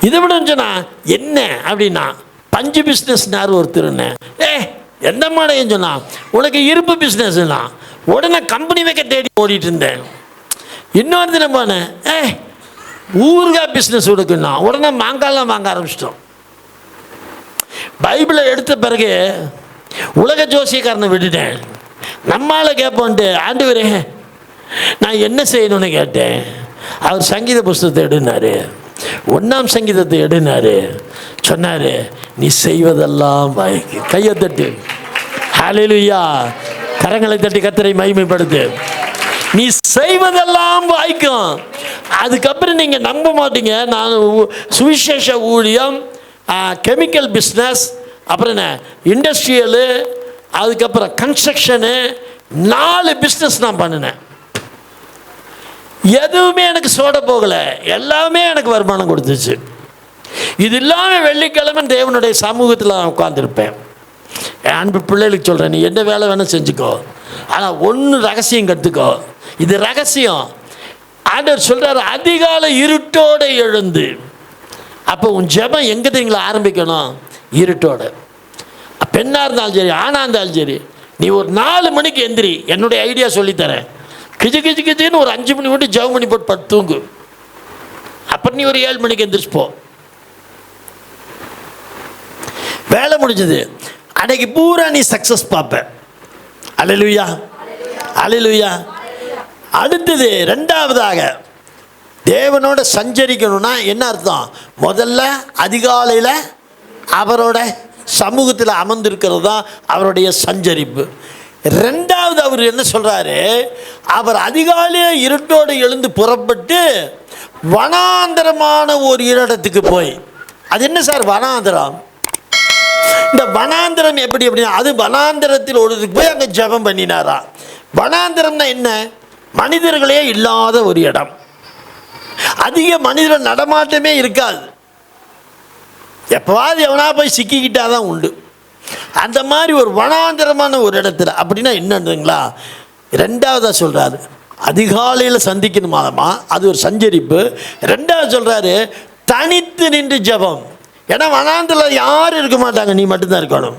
S1: இதை விட சொன்னால் என்ன அப்படின்னா பஞ்சு பிஸ்னஸ்னார் ஒருத்தருன்னு. எந்த மாடையும் சொன்னான் உனக்கு இருப்பு பிஸ்னஸ்னா உடனே கம்பெனி வைக்க தேடி ஓடிட்டு இருந்தேன். இன்னொரு தினம் போனேன், ஊறுகாய் பிஸ்னஸ் கொடுக்குன்னா உடனே மாங்காய்லாம் வாங்க ஆரம்பிச்சிட்டோம். பைபிளை எடுத்த பிறகு உலக ஜோசியக்காரனை விட்டுட்டேன். நம்மளால் கேட்போன்ட்டு, ஆண்டவரே நான் என்ன செய்யணும்னு கேட்டேன். அவர் சங்கீத புஸ்தகத்தை எடுனார், 1ஆம் சங்கீதத்தை எடுனார். சொன்னார், நீ செய்வதெல்லாம் வாய்க்கு. கையை தட்டு, ஹல்லேலூயா. கரங்களை தட்டி கர்த்தரை மகிமைப்படுத்து. நீ செய்வதெல்லாம் வாய்க்கும். அதுக்கப்புறம் நீங்கள் நம்ப மாட்டீங்க. நான் சுவிசேஷ ஊழியம், கெமிக்கல் பிஸ்னஸ், அப்புறம் என்ன இண்டஸ்ட்ரியலு, அதுக்கப்புறம் கன்ஸ்ட்ரக்ஷனு, 4 பிஸ்னஸ் நான் பண்ணினேன். எதுவுமே எனக்கு சோட போகலை. எல்லாமே எனக்கு வருமானம் கொடுத்துச்சு. இது இல்லாமல் வெள்ளிக்கிழமை தேவனுடைய சமூகத்தில் நான் உட்காந்துருப்பேன். என் அன்பு பிள்ளைகளுக்கு சொல்கிறேன், நீ என்ன வேலை வேணால் செஞ்சுக்கோ, ஆனால் ஒன்று ரகசியம் கற்றுக்கோ. இது ரகசியம். ஆண்டவர் சொல்கிறார், அதிகாலை இருட்டோடு எழுந்து. அப்போ உன் ஜெபம் எங்கே தெரியுங்களா ஆரம்பிக்கணும்? இருட்டோட. பெண்ணாக இருந்தாலும் சரி, ஆணாக இருந்தாலும் சரி, நீ ஒரு 4 மணிக்கு எந்திரி. என்னுடைய ஐடியா சொல்லித்தரேன். கிச்சு கிச்சு கிச்சுன்னு ஒரு 5 மணி மட்டும் ஜெபம் பண்ணி போட்டு படுத்து தூங்கு. அப்புறம் நீ ஒரு 7 மணிக்கு எந்திரிச்சு போ. வேலை முடிஞ்சது. அன்னைக்கு பூரா நீ சக்ஸஸ் பார்ப்ப. அல்லேலூயா, அல்லேலூயா. அடுத்தது 2வதாக தேவனோட சஞ்சரிக்கணும்னா என்ன அர்த்தம்? முதல்ல அதிகாலையில் அவரோட சமூகத்தில் அமர்ந்திருக்கிறது தான் அவருடைய சஞ்சரிப்பு. 2வது அவர் என்ன சொல்கிறாரு? அவர் அதிகாலையே இருட்டோடு எழுந்து புறப்பட்டு வனாந்தரமான ஒரு இடத்துக்கு போய். அது என்ன சார் வனாந்தரம்? இந்த வனாந்தரம் எப்படி அப்படின்னா, அது வனாந்தரத்தில் ஒரு இதுக்கு போய் அங்கே ஜெபம் பண்ணினாரா. வனாந்தரம்னா என்ன? மனிதர்களே இல்லாத ஒரு இடம். அதிக மனிதர் நடமாட்டமே இருக்காது. எப்போவாது எவனா போய் சிக்கிக்கிட்டாதான் உண்டு. அந்த மாதிரி ஒரு வனாந்தரமான ஒரு இடத்துல. அப்படின்னா என்னன்றீங்களா? 2வதாக சொல்கிறாரு, அதிகாலையில் சந்திக்கணுமாமா, அது ஒரு சஞ்சரிப்பு. 2வது சொல்கிறாரு, தனித்து நின்று ஜெபம். ஏன்னா வனாந்தரில் யாரும் இருக்க மாட்டாங்க, நீ மட்டும்தான் இருக்கணும்.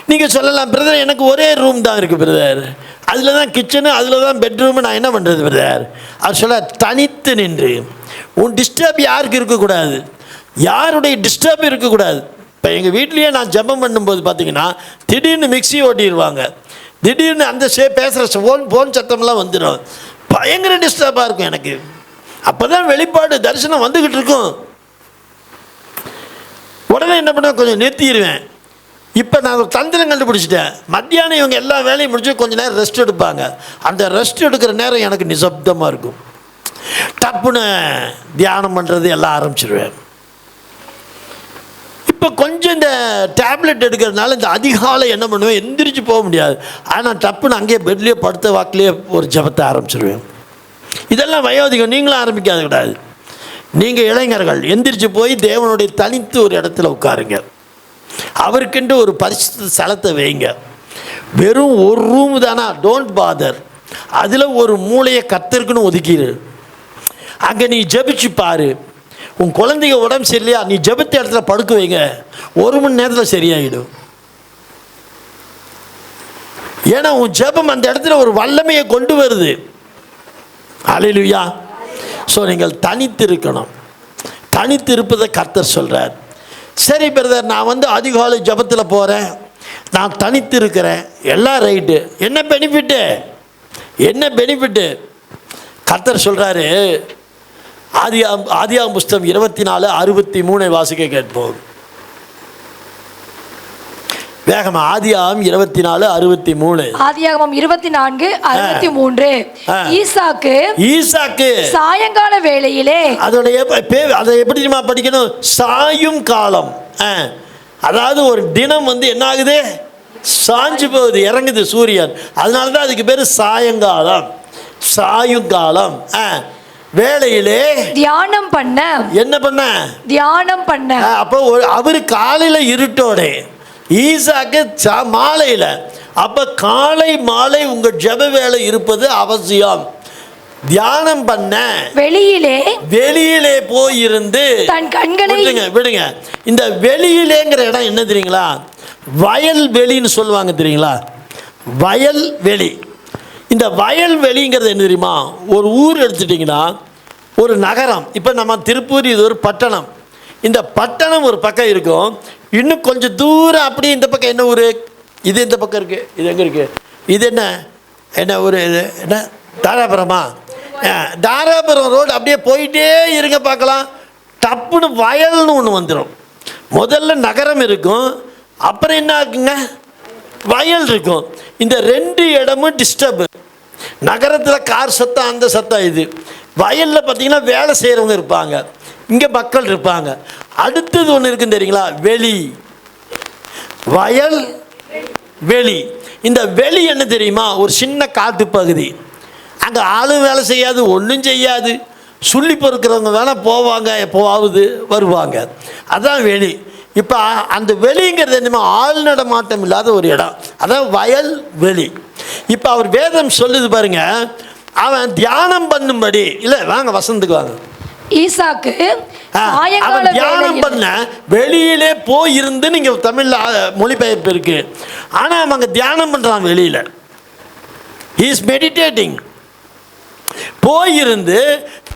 S1: நீங்கள் சொல்லலாம், பிரதர் எனக்கு ஒரே ரூம் தான் இருக்குது பிரதர், அதில் தான் கிச்சனு, அதில் தான் பெட்ரூமு, நான் என்ன பண்ணுறது பிரதர்? அவர் சொல்ல, தனித்து நின்று. உன் டிஸ்டர்ப் யாருக்கு இருக்கக்கூடாது, யாருடைய டிஸ்டர்ப் இருக்கக்கூடாது. இப்போ எங்கள் வீட்லேயே நான் ஜெபம் பண்ணும்போது பார்த்தீங்கன்னா திடீர்னு மிக்ஸி ஓட்டிடுவாங்க, திடீர்னு அந்த பேசுகிற ஃபோன் சத்தம்லாம் வந்துடும். பயங்கர டிஸ்டர்பாக இருக்கும் எனக்கு. அப்போ தான் வெளிப்பாடு தரிசனம் வந்துக்கிட்டு இருக்கும். உடனே என்ன பண்ண, கொஞ்சம் நிறுத்திடுவேன். இப்போ நான் ஒரு தந்திரம் கண்டுபிடிச்சிட்டேன். மத்தியானம் இவங்க எல்லா வேலையும் முடிச்சு கொஞ்சம் நேரம் ரெஸ்ட் எடுப்பாங்க. அந்த ரெஸ்ட் எடுக்கிற நேரம் எனக்கு நிசப்தமாக இருக்கும். டப்புன்னு தியானம் பண்ணுறது எல்லாம் ஆரம்பிச்சிடுவேன். இப்போ கொஞ்சம் இந்த டேப்லெட் எடுக்கிறதுனால இந்த அதிகாலை என்ன பண்ணுவேன், எந்திரிச்சு போக முடியாது. ஆனால் டப்புன்னு அங்கேயே பெட்லேயே படுத்த வாக்கிலேயே ஒரு ஜெபத்தை ஆரம்பிச்சிருவேன். இதெல்லாம் வயோதிகம், நீங்களும் ஆரம்பிக்காது கூடாது. நீங்கள் இளைஞர்கள் எந்திரிச்சு போய் தேவனுடைய தனித்து ஒரு இடத்துல உட்காருங்க. அவருக்கென்று ஒரு பரிசுத்த ஸ்தலத்தை வைங்க. வெறும் ஒரு ரூம் தானா, டோன்ட் பாதர். அதில் ஒரு மூளையை கர்த்தருக்குன்னு ஒதுக்கிடு. அங்கே நீ ஜெபிச்சு பாரு. உன் குழந்தைங்க உடம்பு சரியில்லையா, நீ ஜெபித்த இடத்துல படுக்க வைங்க, 1 மணி நேரத்தில் சரியாயிடும். ஏன்னா உன் ஜெபம் அந்த இடத்துல ஒரு வல்லமையை கொண்டு வருது. அல்லேலூயா. ஸோ நீங்கள் தனித்து இருக்கணும். தனித்து இருப்பதை கர்த்தர் சொல்கிறார். சரி பிரதர், நான் அதிகாலை ஜெபத்தில் போகிறேன், நான் தனித்து இருக்கிறேன், எல்லாம் ரைட்டு, என்ன பெனிஃபிட்டு? என்ன பெனிஃபிட்டு? கர்த்தர் சொல்கிறாரு. ஆதியாகமம் புஸ்தகம் 24:63 வாசிக்க கேட்போம். வேகமா. ஆதியாகமம் 24:63.
S2: ஆதியாகமம் 24:63. ஈசாக்கு சாயங்கால வேளையிலே,
S1: அதை எப்படி படிக்கணும்? சாயும் காலம். அதாவது ஒரு தினம் என்ன ஆகுது, சாஞ்சு போகுது, இறங்குது சூரியன். அதனால தான் அதுக்கு பேர் சாயங்காலம், சாயுங்காலம். வேளையிலே
S2: தியானம் பண்ண. என்ன பண்ண? தியானம் பண்ண.
S1: அப்போ அவரு காலையில் இருட்டோட, ஈசாக்கு மாலையில். அப்போ காலை மாலை உங்கள் ஜெப வேலை இருப்பது அவசியம். தியானம் பண்ண வெளியிலே போயிருந்து தன் கண்களை விடுங்க. இந்த வெளியிலேங்கிற இடம் என்ன தெரியுங்களா? வயல் வெளின்னு சொல்லுவாங்க தெரியுங்களா? வயல் வெளி. இந்த வயல் வெளிங்கிறது என்ன தெரியுமா? ஒரு ஊர் எடுத்துட்டிங்கன்னா, ஒரு நகரம். இப்போ நம்ம திருப்பூர், இது ஒரு பட்டணம். இந்த பட்டணம் ஒரு பக்கம் இருக்கும், இன்னும் கொஞ்சம் தூரம் அப்படியே இந்த பக்கம் என்ன ஊர், இது இந்த பக்கம் இருக்குது. இது எங்கே இருக்குது? இது என்ன ஊர்? இது என்ன? தாராபுரமா? தாராபுரம் ரோடு. அப்படியே போயிட்டே இருங்க பார்க்கலாம், டப்புன்னு வயல்னு ஒன்று வந்துடும். முதல்ல நகரம் இருக்கும், அப்புறம் என்ன இருக்குங்க, வயல் இருக்கும். இந்த 2 இடமும் டிஸ்டர்பு. நகரத்தில் கார் சத்தம், அந்த சத்தம். இது வயலில் பார்த்தீங்கன்னா வேலை செய்கிறவங்க இருப்பாங்க, இங்கே மக்கள் இருப்பாங்க. அடுத்தது ஒன்று இருக்குன்னு தெரியுங்களா? வெளி. வயல் வெளி. இந்த வெளி என்ன தெரியுமா? ஒரு சின்ன காட்டு பகுதி. அங்கே ஆளும் வேலை செய்யாது, ஒன்றும் செய்யாது. சொல்லி பொறுக்கிறவங்க வேணால் போவாங்க, எப்போவாவது வருவாங்க. அதான் வெளி. இப்போ அந்த வெளிங்கிறது என்னமோ ஆள் நடமாட்டம் இல்லாத ஒரு இடம், அதான் வயல் வெளி. இப்போ அவர் வேதம் சொல்லுது பாருங்க, அவன் தியானம் பண்ணும்படி. இல்லை வாங்க, வசந்துக்கு வாங்க.
S2: ஈசாக்கு
S1: அவன் தியானம் பண்ண வெளியிலே போயிருந்து, நீங்க தமிழ்ல மொழிபெயர்ப்பு இருக்கு, ஆனா அவங்க தியானம் பண்றான் வெளியில. he is meditating. போயிருந்து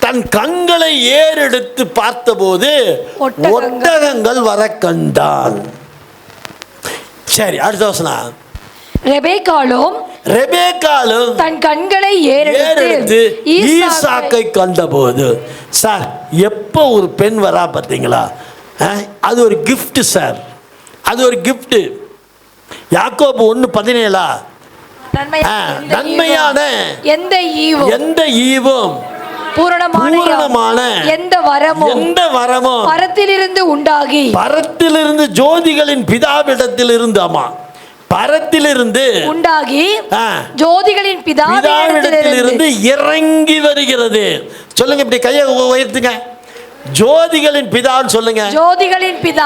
S1: தன் கண்களை ஏறெடுத்து பார்த்தபோது ஒட்டகங்கள் வர கண்டான். சரி, அடுத்த வசனம். ரெபேக்காலும்
S2: தன் கண்களை ஏறெடுத்து
S1: ஈசாக்கை கண்டபோது. சார், எப்போ ஒரு பெண் வரா பார்த்தீங்களா, அது ஒரு கிஃப்ட் சார், அது ஒரு கிஃப்ட். யாக்கோபு 1:17. நன்மையான எந்த ஈவும் பூரணமான எந்த வரமும் பரத்திலிருந்து ஜோதிகளின் பிதாவிடத்திலிருந்து, ஆமா, பரத்திலிருந்து
S2: உண்டாகி ஜோதிகளின்
S1: பிதாவிடத்திலிருந்து இறங்கி வருகிறது. சொல்லுங்க, இப்படி கையை உயர்த்துங்க. ஜோதிகளின் பிதான்னு சொல்லுங்க.
S2: ஜோதிகளின் பிதா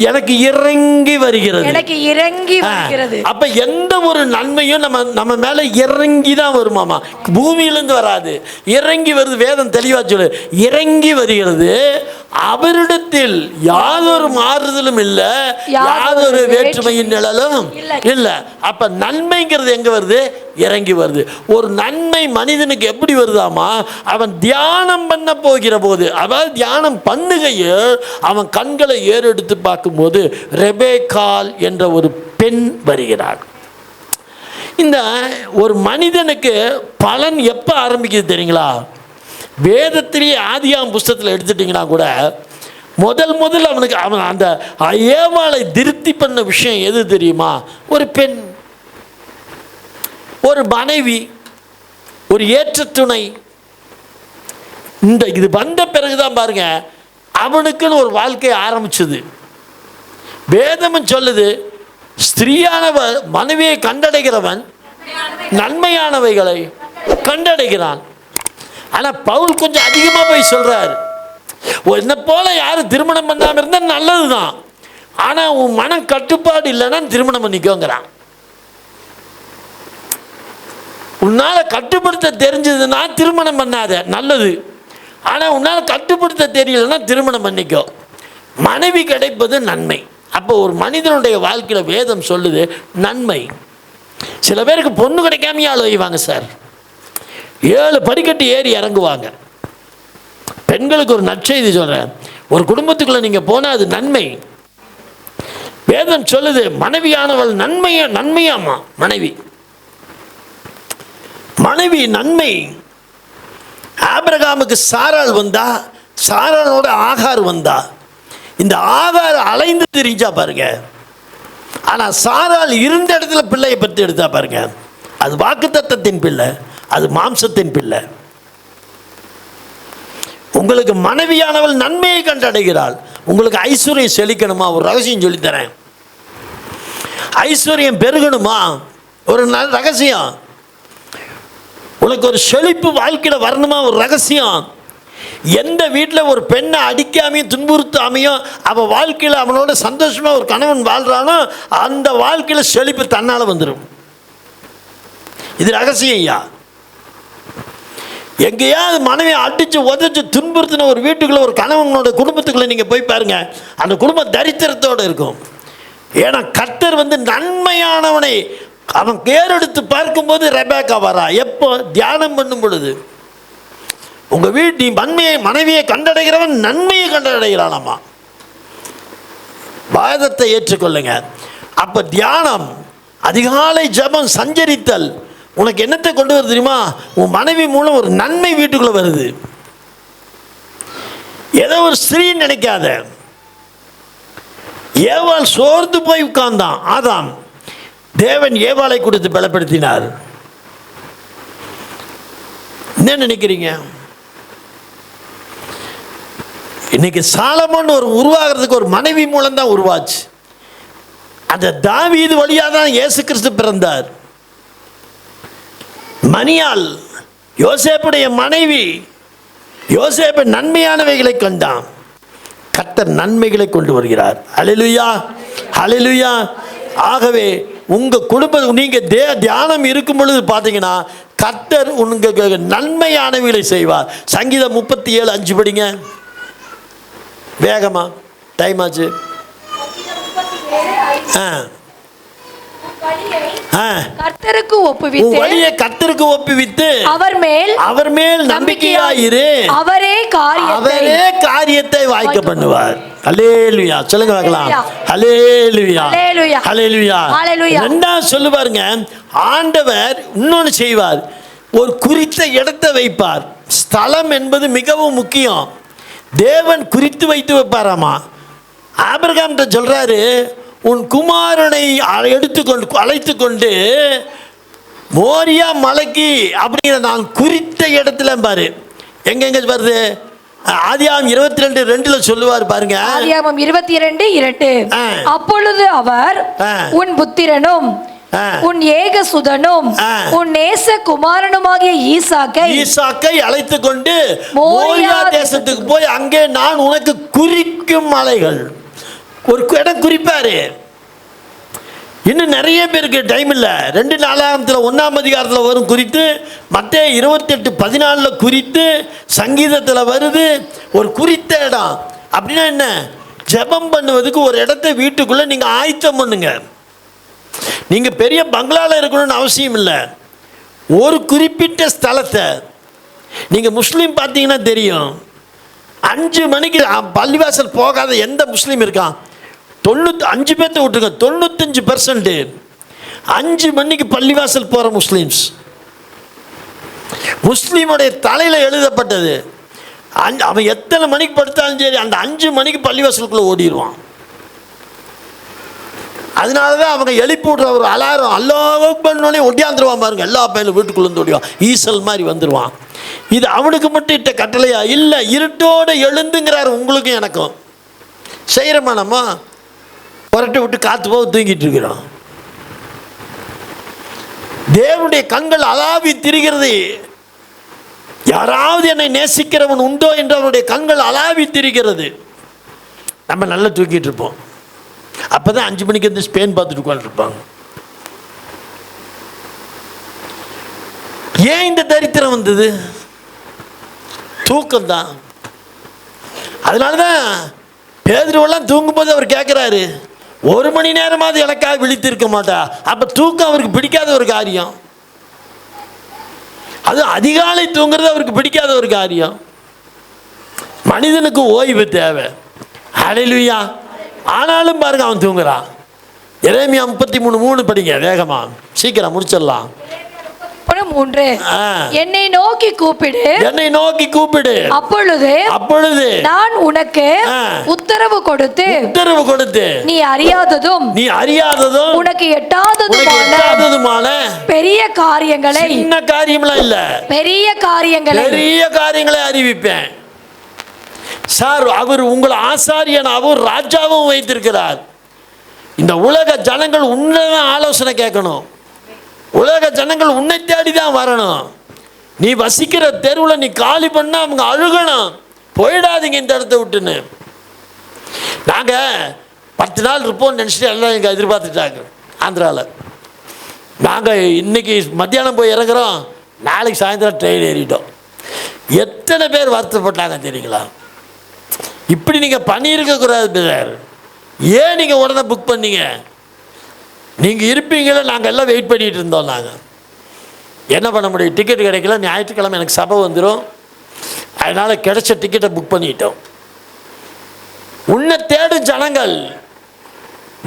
S1: எனக்கு இறங்கி வருகிறது,
S2: எனக்கு இறங்கி வருகிறது.
S1: அப்ப எந்த ஒரு நன்மையும் நம்ம மேல இறங்கி தான் வருமாமா, பூமியிலிருந்து வராது, இறங்கி வருது. வேதம் தெளிவா சொல்லு, இறங்கி வருகிறது. அவரிடத்தில் யாதொரு மாறுதலும் இல்லை, யாதொரு வேற்றுமையின் நிழலும் இல்லை. அப்ப நன்மைங்கிறது எங்க வருது? இறங்கி வருது. ஒரு நன்மை மனிதனுக்கு எப்படி வருதாமா? அவன் தியானம் பண்ண போகிற போது, அதாவது தியானம் பண்ணுகையில் அவன் கண்களை ஏறெடுத்து பார்க்கும்போது ரெபேக்காள் என்ற ஒரு பெண் வருகிறார். இந்த ஒரு மனிதனுக்கு பலன் எப்போ ஆரம்பிக்குது தெரியுங்களா? வேதத்திலேயே ஆதியாகமம் புஸ்தகத்தில் எடுத்துட்டிங்கன்னா கூட முதல் அவனுக்கு அவன் அந்த ஏவாளை திருப்தி பண்ண விஷயம் எது தெரியுமா? ஒரு பெண், ஒரு மனைவி, ஒரு ஏற்ற துணை. இது வந்த பிறகுதான் பாருங்க அவனுக்குன்னு ஒரு வாழ்க்கை ஆரம்பிச்சது. வேதமும் சொல்லுது, ஸ்திரீயானவர் மனைவியை கண்டடைகிறவன் நன்மையானவைகளை கண்டடைகிறான். ஆனால் பவுல் கொஞ்சம் அதிகமாக போய் சொல்றார், என்ன போல யாரும் திருமணம் பண்ணாமல் இருந்தால் நல்லது தான், ஆனால் உன் மன கட்டுப்பாடு இல்லைன்னா திருமணம் பண்ணிக்கோங்கிறான். உன்னால் கட்டுப்படுத்த தெரிஞ்சதுன்னா திருமணம் பண்ணாத, நல்லது. ஆனால் உன்னால் கட்டுப்படுத்த தெரியலன்னா திருமணம் பண்ணிக்கோ. மனைவி கிடைப்பது நன்மை. அப்போ ஒரு மனிதனுடைய வாழ்க்கையில் வேதம் சொல்லுது நன்மை. சில பேருக்கு பொண்ணு கிடைக்காமையே அழுவாங்க சார், 7 படிக்கட்டு ஏறி இறங்குவாங்க. பெண்களுக்கு ஒரு நற்செய்தி சொல்கிறேன், ஒரு குடும்பத்துக்குள்ளே நீங்கள் போனால் அது நன்மை. வேதம் சொல்லுது மனைவியானவள் நன்மையாமா. மனைவி நன்மை. ஆபிரகாமுக்கு சாராள் வந்தா, சாராளோட ஆகார் வந்தா. இந்த ஆகார் அலைந்து திரிஞ்சா பாருங்க, ஆனால் சாராள் இருந்த இடத்துல பிள்ளையை பற்றி எடுத்தா பாருங்க, அது வாக்குத்தத்தத்தின் பிள்ளை, அது மாம்சத்தின் பிள்ளை. உங்களுக்கு மனைவியானவள் நன்மையை கண்டடைகிறாள். உங்களுக்கு ஐஸ்வர்யம் செழிக்கணுமா? ஒரு ரகசியம் சொல்லித்தரேன். ஐஸ்வர்யம் பெருகணுமா? ஒரு ரகசியம். உனக்கு ஒரு செழிப்பு வாழ்க்கையில் வரணுமா? ஒரு ரகசியம். எந்த வீட்டில் ஒரு பெண்ணை அடிக்காமையும் துன்புறுத்தாமையும் அவன் வாழ்க்கையில் அவனோட சந்தோஷமாக ஒரு கணவன் வாழ்கிறானோ அந்த வாழ்க்கையில் செழிப்பு தன்னால் வந்துடும். இது ரகசியம் ஐயா. எங்கேயாவது மனைவி அடித்து உதச்சி துன்புறுத்தின ஒரு வீட்டுக்குள்ளே ஒரு கணவனோட குடும்பத்துக்குள்ளே நீங்கள் போய் பாருங்க, அந்த குடும்பம் தரித்திரத்தோடு இருக்கும். ஏன்னா கர்த்தர் நன்மையானவனை அவன் கேரெடுத்து பார்க்கும்போது ரெபேக்கா வரா. எப்போ? தியானம் பண்ணும் பொழுது. உங்கள் வீட்டு மனைவியை கண்டடைகிறவன் நன்மையை கண்டடைகிறானாமா. வாதத்தை ஏற்றுக்கொள்ளுங்க. அப்போ தியானம், அதிகாலை ஜபம், சஞ்சரித்தல் உனக்கு என்னத்தை கொண்டு வருது தெரியுமா? உன் மனைவி மூலம் ஒரு நன்மை வீட்டுக்குள்ளே வருது. ஏதோ ஒரு ஸ்திரீன்னு நினைக்காத. ஏவாள் சோர்ந்து போய் உட்கார்ந்தான் ஆதாம், தேவன் ஏவாளை கொடுத்து பலப்படுத்தினார். என்ன நினைக்கிறீங்க? இன்னைக்கு சாலமோன் ஒரு உருவாகிறதுக்கு ஒரு மனைவி மூலம் தான் உருவாச்சு. அந்த தாவீது வழியாக தான் இயேசு கிறிஸ்து பிறந்தார். மணியால் யோசேப்புடைய மனைவி, யோசேப்பு நன்மையானவைகளை கண்டான். கர்த்தர் நன்மைகளை கொண்டு வருகிறார். ஹல்லேலூயா, ஹல்லேலூயா. ஆகவே உங்கள் குடும்பம் நீங்கள் தியானம் இருக்கும் பொழுது பார்த்தீங்கன்னா கர்த்தர் உங்களுக்கு நன்மையானவைகளை செய்வார். சங்கீதம் 37:5 படிங்க வேகமா, டைம் ஆச்சு.
S2: கர்த்தருக்கு
S1: ஒப்புவித்து
S2: அவர் மேல்
S1: நம்பிக்கையாயிரு,
S2: அவரே
S1: காரியத்தை வாய்க்க பண்ணுவார். அல்லேலூயா சொல்லுங்க பார்க்கலாம். அல்லேலூயா, அல்லேலூயா. ரெண்டாவது சொல்லு பாருங்க, ஆண்டவர் இன்னொன்று செய்வார், ஒரு குறித்த இடத்தை வைப்பார். ஸ்தலம் என்பது மிகவும் முக்கியம். தேவன் குறித்து வைத்து வைப்பாராமா. ஆபிரகாம் சொல்றாரு, உன் குமாரனை அழைத்து கொண்டு மோரியா மலைக்கு அப்படிங்கிற நான் குறித்த இடத்துல பாரு. எங்க வருது? ஆதியாகமம் 22:2 சொல்லுவார் பாருங்க.
S2: ஆதியாகமம் 22:2. அப்பொழுது அவர் உன் புத்திரனும் உன் ஏகசுதனும் உன் நேச குமாரனுமாகிய ஈசாக்கை
S1: அழைத்து கொண்டு மோரியா தேசத்துக்கு போய் அங்கே நான் உனக்கு குறிக்கும் மலைகள், ஒரு இடம் குறிப்பாரு. இன்னும் நிறைய பேருக்கு டைம் இல்லை. 2 நாளாகமத்தில் 1ஆம் அதிகாரத்தில் வரும் குறித்து, மத்தேயு 28:14 குறித்து, சங்கீதத்தில் வருது ஒரு குறித்த இடம். அப்படின்னா என்ன? ஜெபம் பண்ணுவதுக்கு ஒரு இடத்த வீட்டுக்குள்ளே நீங்கள் ஆயத்தம் பண்ணுங்க. நீங்கள் பெரிய பங்களாவில் இருக்கணும்னு அவசியம் இல்லை. ஒரு குறிப்பிட்ட ஸ்தலத்தை நீங்கள் முஸ்லீம் பார்த்தீங்கன்னா தெரியும், 5 மணிக்கு பள்ளிவாசல் போகாத எந்த முஸ்லீம் இருக்கான்? 95 பேர்த்த விட்டுருங்க, 95% 5 மணிக்கு பள்ளிவாசல் போகிற முஸ்லீமுடைய தலையில் எழுதப்பட்டது. அவன் எத்தனை மணிக்கு படுத்தாலும் சரி அந்த 5 மணிக்கு பள்ளிவாசலுக்குள்ளே ஓடிடுவான். அதனால தான் அவங்க எழுப்பி விட்ற ஒரு அலாரம் அல்லாஹ் பண்ணோடனே ஒட்டியாந்துருவான் பாருங்க. எல்லா பையனும் வீட்டுக்குள்ளே ஓடிவான், ஈசல் மாதிரி வந்துடுவான். இது அவனுக்கு மட்டும் இட்ட கட்டளையா? இல்லை, இருட்டோடு எழுந்துங்கிறார் உங்களுக்கும் எனக்கும். செய்கிறோமா? நம்ம புரட்டை விட்டு காற்று போக தூங்கிட்டு இருக்கிறோம். தேவனுடைய கண்கள் அலாவி திரிகிறது. யாராவது என்னை நேசிக்கிறவன் உண்டோ என்று அவருடைய கண்கள் அலாவி திரிகிறது. நம்ம நல்லா தூக்கிட்டு இருப்போம். அப்போ தான் 5 மணிக்கு வந்து ஸ்பெயின் பார்த்துட்டு உட்காந்துருப்பாங்க. ஏன் இந்த தரித்திரம் வந்தது? தூக்கம்தான். அதனால தான் பேதுருவெல்லாம் தூங்கும்போது அவர் கேட்குறாரு, 1 மணி நேரமாவது எனக்காக விழித்திருக்க மாட்டா. அப்போ தூக்கம் அவருக்கு பிடிக்காத ஒரு காரியம். அது அதிகாலை தூங்குறது அவருக்கு பிடிக்காத ஒரு காரியம். மனிதனுக்கு ஓய்வு தேவை. ஹல்லேலூயா. ஆனாலும் பாருங்க அவன் தூங்குறான். எரேமியா 33:3 படிங்க வேகமா, சீக்கிரம் முடிச்சிடலாம்.
S2: 3 என்னை நோக்கி கூப்பிடு,
S1: என்னை நோக்கி கூப்பிடு,
S2: அப்பொழுது நான் உனக்கு உத்தரவு கொடுத்து நீ அறியாததும் உனக்கு எட்டாததுமான பெரிய காரியங்களை,
S1: சின்ன காரியம்லாம் இல்ல,
S2: பெரிய
S1: காரியங்களை அறிவிப்பேன். சார், அவர் உங்களை ஆசாரியனாகவும் ராஜாவும் வைத்திருக்கிறார். இந்த உலக ஜனங்கள் உன்னை ஆலோசனை கேட்கணும். உலக ஜனங்கள் உன்னை தேடி தான் வரணும். நீ வசிக்கிற தெருவில் நீ காலி பண்ண அவங்க அழுகணும், போயிடாதீங்க இந்த இடத்த விட்டுன்னு. நாங்கள் 10 நாள் இருப்போம்னு நினச்சிட்டு எல்லாம் எங்கள் எதிர்பார்த்துட்டாங்க ஆந்திராவில். நாங்கள் இன்னைக்கு மத்தியானம் போய் இறங்குறோம், நாளைக்கு சாயந்தரம் ட்ரெயின் ஏறிட்டோம். எத்தனை பேர் வருத்தப்பட்டாங்க தெரியுங்களா? இப்படி நீங்கள் பண்ணியிருக்கக்கூடாது சார். ஏன் நீங்கள் உடனே புக் பண்ணீங்க? நீங்கள் இருப்பீங்களே, நாங்கள் எல்லாம் வெயிட் பண்ணிகிட்டு இருந்தோம். நாங்கள் என்ன பண்ண முடியும்? டிக்கெட் கிடைக்கல. ஞாயிற்றுக்கிழமை எனக்கு சபை வந்துடும், அதனால் கிடைச்ச டிக்கெட்டை புக் பண்ணிட்டோம். உன்னை தேடும் ஜனங்கள்.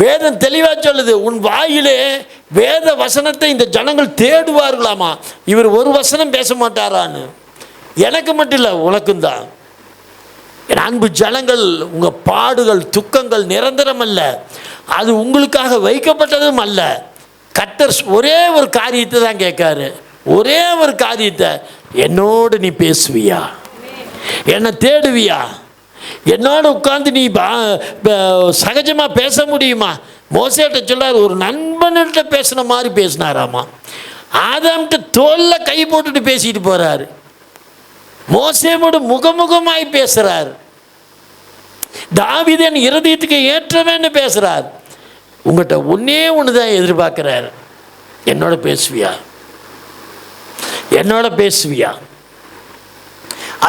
S1: வேதம் தெளிவாக சொல்லுது, உன் வாயிலே வேத வசனத்தை இந்த ஜனங்கள் தேடுவார்களாமா. இவர் ஒரு வசனம் பேச மாட்டாரான்னு. எனக்கு மட்டும் இல்லை, உனக்கும் தான். என் அன்பு ஜனங்கள், உங்கள் பாடுகள் துக்கங்கள் நிரந்தரம் அல்ல, அது உங்களுக்காக வைக்கப்பட்டதும் அல்ல. கர்த்தர் ஒரே ஒரு காரியத்தை தான் கேட்காரு, ஒரே ஒரு காரியத்தை. என்னோடு நீ பேசுவியா? என்னை தேடுவியா? என்னோட உட்காந்து நீ சகஜமாக பேச முடியுமா? மோசேட்ட சொல்றார், ஒரு நண்பன்கிட்ட பேசின மாதிரி பேசினாராமா. ஆதாம்கிட்ட தோல்ல கை போட்டுட்டு பேசிட்டு போறாரு. மோசேவோடு முகமுகமாய் பேசுறார். தாவீதின் இருதயத்துக்கு ஏற்றவேன்னு பேசுறார். உங்கள்கிட்ட ஒன்னே ஒண்ணுதான் எதிர்பார்க்கிறார், என்னோட பேசுவியா? என்னோட பேசுவியா?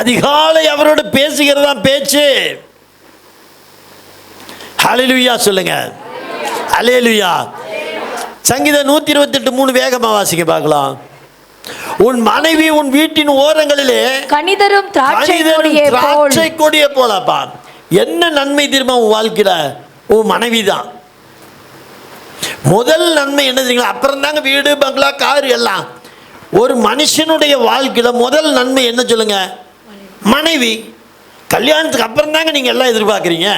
S1: அதிகாலை அவரோட பேசுகிறதா பேச்சு. ஹல்லேலூயா சொல்லுங்க. ஹல்லேலூயா. சங்கீதம் 128:3 வேகமா வாசிக்க பார்க்கலாம். உன் மனைவி உன் வீட்டின் ஓரங்களிலே
S2: கனிதரும் திராட்சை
S1: கொடியை போலப்பா. என்ன நன்மை தெரியுமா உன் வாழ்க்கையில? உன் மனைவி தான் முதல் நன்மை. என்ன தெரியுங்களா? அப்புறம் தாங்க வீடு பங்களா கார் எல்லாம். ஒரு மனுஷனுடைய வாழ்க்கையில முதல் நன்மை என்ன சொல்லுங்க? மனைவி. கல்யாணத்துக்கு அப்புறம் தாங்க நீங்க எல்லாம் எதிர்பார்க்குறீங்க.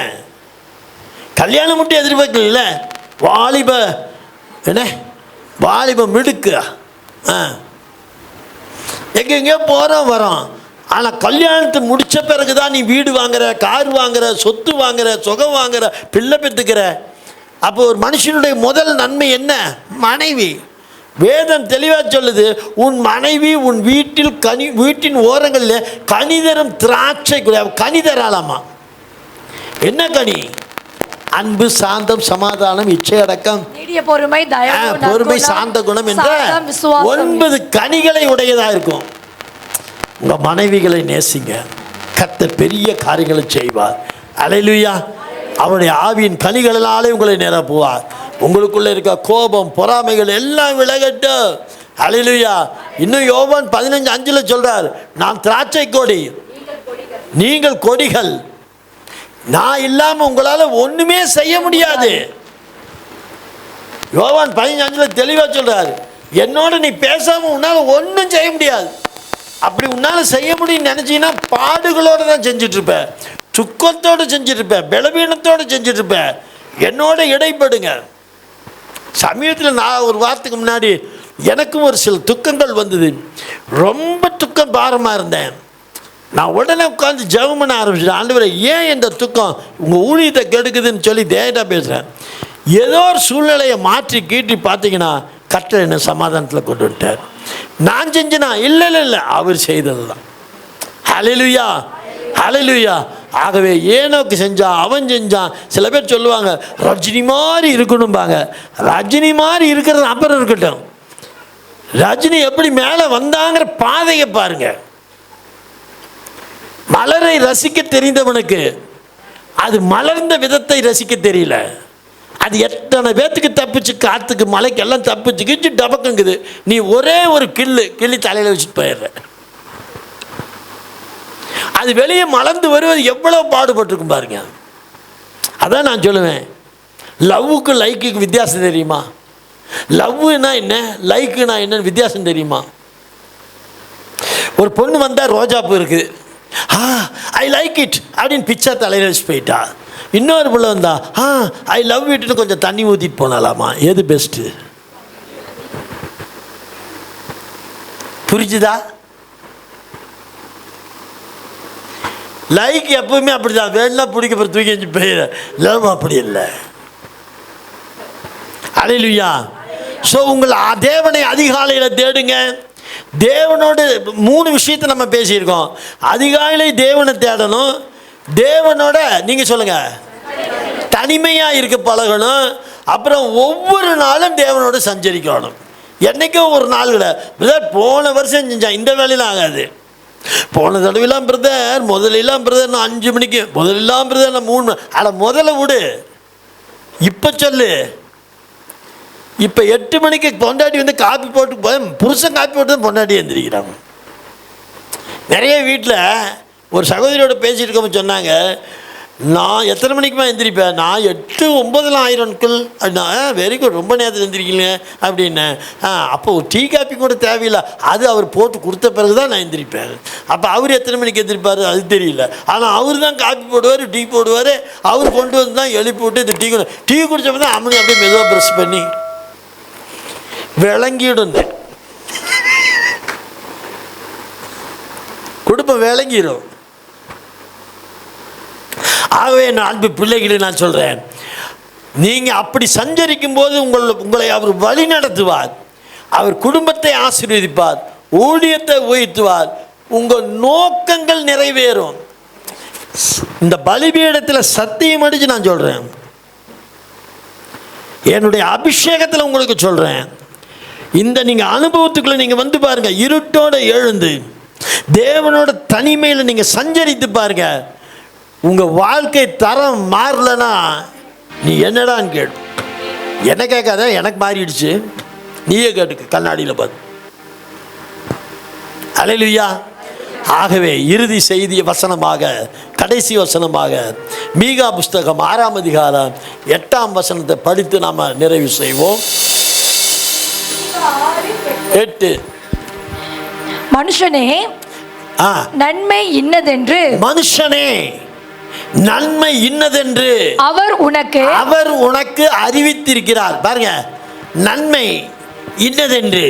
S1: கல்யாணம் மட்டும் எதிர்பார்க்கல. வாலிப மிடுக்கு எங்கெங்கேயோ போகிறோம் வரோம். ஆனால் கல்யாணத்தை முடித்த பிறகு தான் நீ வீடு வாங்குற, கார் வாங்குற, சொத்து வாங்குற, சுகம் வாங்குற, பிள்ளை பெற்றுக்கிற. அப்போ ஒரு மனுஷனுடைய முதல் நன்மை என்ன? மனைவி. வேதம் தெளிவாக சொல்லுது, உன் மனைவி உன் வீட்டின் ஓரங்களில் கனிதரும் திராட்சை கனிதராலாமா. என்ன கனி? அன்பு, சாந்தம், சமாதானம், இச்சை அடக்கம், பொறுமை, சாந்த குணம் என்ற 9 கனிகளை உடையதாக இருக்கும். உங்கள் மனைவிகளை நேசிங்க, கர்த்தர் பெரிய காரியங்களை செய்வார். அல்லேலூயா. அவருடைய ஆவியின் கனிகளினாலே உங்களை நிரப்புவார். உங்களுக்குள்ளே இருக்க கோபம், பொறாமைகள் எல்லாம் விலகட்டும். அல்லேலூயா. இன்னும் யோவான் 15:5 சொல்றார், நான் திராட்சை கொடி, நீங்கள் கொடிகள். நான் இல்லாமல் உங்களால் ஒன்றுமே செய்ய முடியாது. யோவான் 15:5 தெளிவாக சொல்றாரு, என்னோட நீ பேசாமல் உன்னால் ஒன்றும் செய்ய முடியாது. அப்படி உன்னால் செய்ய முடியும்னு நினச்சிங்கன்னா பாடுகளோடு தான் செஞ்சிட்ருப்ப, துக்கத்தோடு செஞ்சிட்ருப்ப, பலவீனத்தோடு செஞ்சிட்ருப்ப. என்னோட இடைப்படுங்க. சமீபத்தில் நான் ஒரு வாரத்துக்கு முன்னாடி எனக்கும் ஒரு சில துக்கங்கள் வந்தது. ரொம்ப துக்கம் பாரமாக இருந்தேன். நான் உடனே உட்காந்து ஜெபம் பண்ண ஆரம்பிச்சிட்டேன். ஆண்டவரே, ஏன் இந்த துக்கம் உங்கள் ஊழியத்தை கெடுக்குதுன்னு சொல்லி தேவையாக பேசுகிறேன். ஏதோ ஒரு சூழ்நிலையை மாற்றி கீட்டி பார்த்தீங்கன்னா கர்த்தர் என்ன சமாதானத்தில் கொண்டு விட்டார். நான் செஞ்சேனா? இல்லை, அவர் செய்தது தான். ஹல்லேலூயா, ஹல்லேலூயா. ஆகவே ஏனோக்கு செஞ்சான், அவன் செஞ்சான். சில பேர் சொல்லுவாங்க ரஜினி மாதிரி இருக்கணும்பாங்க. ரஜினி மாதிரி இருக்கிறது அப்புறம் இருக்கட்டும், ரஜினி எப்படி மேலே வந்தாங்கிற பாதையை பாருங்க. மலரை ரசிக்க தெரிந்தவனுக்கு அது மலர்ந்த விதத்தை ரசிக்க தெரியல. அது எத்தனை பேத்துக்கு தப்பிச்சு, காற்றுக்கு மலைக்கு எல்லாம் தப்பிச்சு கிச்சு டபக்குங்குது. நீ ஒரே ஒரு கிள்ளி தலையில் வச்சுட்டு போயிடுற. அது வெளியே மலர்ந்து வருவது எவ்வளோ பாடுபட்டிருக்கும் பாருங்க. அதான் நான் சொல்லுவேன், லவ்வுக்கு லைக்குக்கு வித்தியாசம் தெரியுமா? லவ்னா என்ன, லைக்குனா என்ன வித்தியாசம் தெரியுமா? ஒரு பொண்ணு வந்தால் ரோஜாப்பூ இருக்குது, ஐ லைக் இட் அப்படின்னு பிச்சா தலையில் வச்சு போயிட்டா. இன்னொரு பிள்ளை வந்தா ஐ லவ் இட்னு கொஞ்சம் தண்ணி ஊற்றிட்டு போனாலாமா? எது பெஸ்ட்டு? புரிஞ்சுதா? லைக் எப்பவுமே அப்படிதான், வேணா பிடிக்க போகிற தூக்கி வச்சு போயிட. லவ் அப்படி இல்லை. ஹல்லேலூயா. ஸோ உங்கள் தேவனை அதிகாலையில் தேடுங்க. தேவனோடு 3 விஷயத்தை நம்ம பேசியிருக்கோம். அதிகாலை தேவனை தேடணும், தேவனோட நீங்கள் சொல்லுங்கள் தனிமையாக இருக்க பழகணும், அப்புறம் ஒவ்வொரு நாளும் தேவனோட சஞ்சரிக்கணும். என்றைக்கோ ஒரு நாள் பிரதர் போன வருஷம் செஞ்சான், இந்த வேலையெல்லாம் ஆகாது. போன தடவைலாம் பிரதர், முதலெல்லாம் பிரதர் நான் 5 மணிக்கு, முதலெல்லாம் பிரதர் நான் 3 மணி. ஆனால் முதல்ல விடு, இப்போ சொல்லு. இப்போ 8 மணிக்கு பொண்டாட்டி வந்து காப்பி போட்டு, புருஷன் காப்பி போட்டு தான் பொண்டாட்டி எழுந்திரிக்கிறாங்க. நிறைய வீட்டில் ஒரு சகோதரியோட பேசிட்டு இருக்கோம், சொன்னாங்க நான் எத்தனை மணிக்குமா எந்திரிப்பேன்? நான் 8, 9 ஆயிரம்க்குள். அப்படின்னா வெரி குட், ரொம்ப நேரத்தில் எந்திரிக்கீங்க அப்படின்னு. அப்போ ஒரு டீ காப்பி கூட தேவையில்லை, அது அவர் போட்டு கொடுத்த பிறகு தான் நான் எந்திரிப்பேன். அப்போ அவர் எத்தனை மணிக்கு எந்திரிப்பார் அது தெரியல, ஆனால் அவர் தான் காப்பி போடுவார், டீ போடுவார். அவர் கொண்டு வந்து தான் எழுப்பி விட்டு இந்த டீ குடித்தப்போ தான் அம்மனி அப்படியே மெதுவாக ப்ரெஷ் பண்ணி விளங்கிடும், குடும்பம் விளங்கிடும். ஆகவே நான் அன்பு பிள்ளைகளை நான் சொல்கிறேன், நீங்கள் அப்படி சஞ்சரிக்கும் போது உங்களை அவர் வழி நடத்துவார், அவர் குடும்பத்தை ஆசீர்வதிப்பார், ஊழியத்தை உயர்த்துவார், உங்கள் நோக்கங்கள் நிறைவேறும். இந்த பலிபீடத்தில் சத்தியம் அடித்து நான் சொல்கிறேன், என்னுடைய அபிஷேகத்தில் உங்களுக்கு சொல்கிறேன், இந்த நீங்கள் அனுபவத்துக்குள்ளே நீங்கள் வந்து பாருங்கள். இருட்டோடு எழுந்து தேவனோட தனிமையில் நீங்கள் சஞ்சரித்து பாருங்க, உங்கள் வாழ்க்கை தரம் மாறலன்னா நீ என்னடான்னு கேடு. என்ன கேட்காத, எனக்கு மாறிடுச்சு, நீயே கேட்டுக்கு கண்ணாடியில் பார்த்து. ஹல்லேலூயா. ஆகவே இறுதி செய்தி வசனமாக, கடைசி வசனமாக மீகா புஸ்தகம் 6ஆம் அதிகாரம் 8ஆம் வசனத்தை படித்து நாம் நிறைவு செய்வோம். 8.
S2: மனுஷனே நன்மை இன்னதென்று,
S1: மனுஷனே நன்மை இன்னதென்று அவர் உனக்கு அறிவித்திருக்கிறார். பாருங்க, நன்மை இன்னதென்று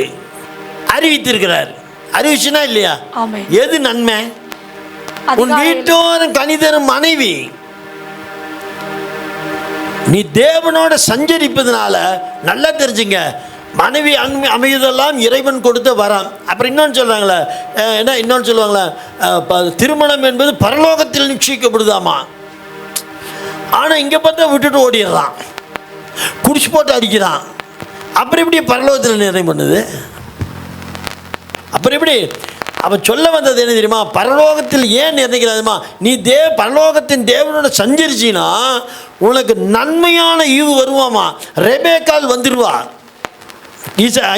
S1: அறிவித்திருக்கிறார். அறிவிச்சுனா இல்லையா? எது நன்மை? உன் வீட்டோரும் கனிதரும் மனைவி. நீ தேவனோட சஞ்சரிப்பதனால நல்லா தெரிஞ்சுங்க, மனைவி அமைதெல்லாம் இறைவன் கொடுத்த வரம். அப்புறம் இன்னொன்று சொல்கிறாங்களே, என்ன இன்னொன்று சொல்லுவாங்களே, திருமணம் என்பது பரலோகத்தில் நிச்சயிக்கப்படுதாமா. ஆனால் இங்கே பார்த்தா விட்டுட்டு ஓடிடுறான், குடிச்சு போட்டு அடிக்கிறான். அப்புறம் எப்படி பரலோகத்தில் நிறைவு பண்ணுது? அப்புறம் எப்படி? அவன் சொல்ல வந்தது என்ன தெரியுமா? பரலோகத்தில் ஏன் நிர்ணயிக்கிறாதுமா, நீ பரலோகத்தின் தேவனோட சஞ்சரிச்சின்னா உனக்கு நன்மையான ஈவு வருவாமா. ரெபேக்கால் வந்துடுவா.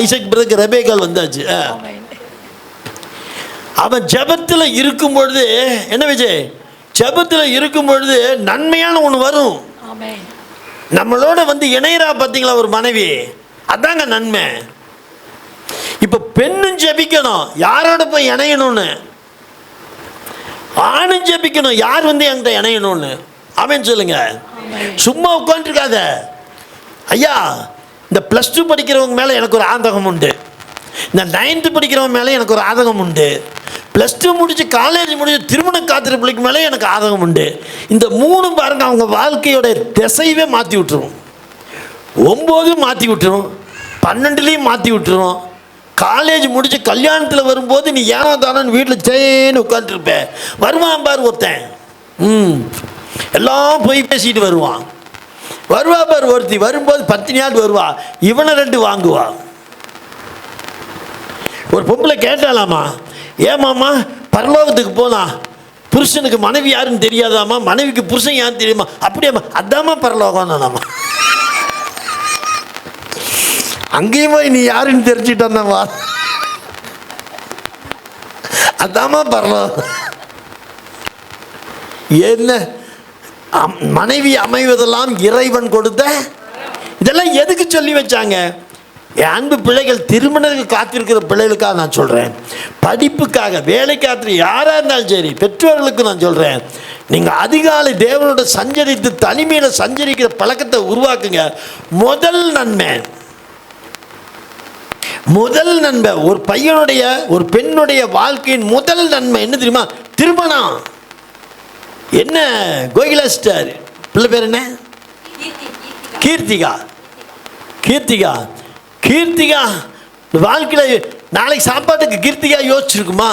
S1: ஐசக் பிறகு ரெபேக்கால் வந்தாச்சு. அவன் ஜெபத்தில் இருக்கும் பொழுது என்ன விஜய், ஜெபத்தில் இருக்கும் பொழுது நன்மையான ஒன்று வரும். நம்மளோட வந்து இணையரா பார்த்தீங்களா ஒரு மனைவி, அதாங்க நன்மை. இப்போ பெண்ணும் ஜெபிக்கணும், யாரோட போய் இணையணும்னு. ஆணும் ஜெபிக்கணும், யார் வந்து என்கிட்ட இணையணும்னு. அவன் சொல்லுங்க, சும்மா உட்காந்துருக்காத. ஐயா, இந்த +2 படிக்கிறவங்க மேலே எனக்கு ஒரு ஆதகம் உண்டு, இந்த 9th படிக்கிறவங்க மேலே எனக்கு ஒரு ஆதகம் உண்டு, +2 முடிச்சு காலேஜ் முடிச்சு திருமணம் காத்திர பிள்ளைக்கு மேலே எனக்கு ஆதகம் உண்டு. இந்த 3 பாருங்க அவங்க வாழ்க்கையோட திசையவே மாற்றி விட்டுரும். 9 மாற்றி விட்டுரும், 12லையும் மாற்றி விட்டுரும். காலேஜ் முடிச்சு கல்யாணத்தில் வரும்போது நீ ஏனோ தானோன்னு வீட்டில் சேன்னு உட்காந்துருப்ப. வருவான் பாரு ஒருத்தன், எல்லாம் போய் பேசிட்டு வருவான். வருவா பாரு ஒருத்தி, வரும்போது 10 வருவா, இவனை 2 வாங்குவா. ஒரு பொம்பளை கேட்டாலாமா, ஏமாம்மா பரலோகத்துக்கு போனா புருஷனுக்கு மனைவி யாருன்னு தெரியாதாம்மா, மனைவிக்கு புருஷன் யாருன்னு தெரியுமா? அப்படியாம்மா, அதாம்மா பரலோகம் நானாம்மா. அங்கேயும் போய் நீ யாருன்னு தெரிஞ்சுட்டாம்மா, அதாம்மா பரலோகம். என்ன மனைவி அமைவதெல்லாம் இறைவன் கொடுத்த, இதெல்லாம் எதுக்கு சொல்லி வச்சாங்க? என் அன்பு பிள்ளைகள், திருமணத்துக்கு காத்திருக்கிற பிள்ளைகளுக்காக நான் சொல்கிறேன், படிப்புக்காக, வேலைக்காக, யாராக இருந்தாலும் சரி, பெற்றோர்களுக்கு நான் சொல்கிறேன், நீங்கள் அதிகாலை தேவனோட சஞ்சரித்து தனிமையில் சஞ்சரிக்கிற பழக்கத்தை உருவாக்குங்க. முதல் நன்மை ஒரு பையனுடைய ஒரு பெண்ணுடைய வாழ்க்கையின் முதல் நன்மை என்ன தெரியுமா? திருமணம். என்ன கோகிலா ஸ்டார் பிள்ளை பேர் என்ன? கீர்த்திகா வாழ்க்கையில் நாளைக்கு சாப்பாட்டுக்கு கீர்த்திகா யோசிச்சிருக்குமா?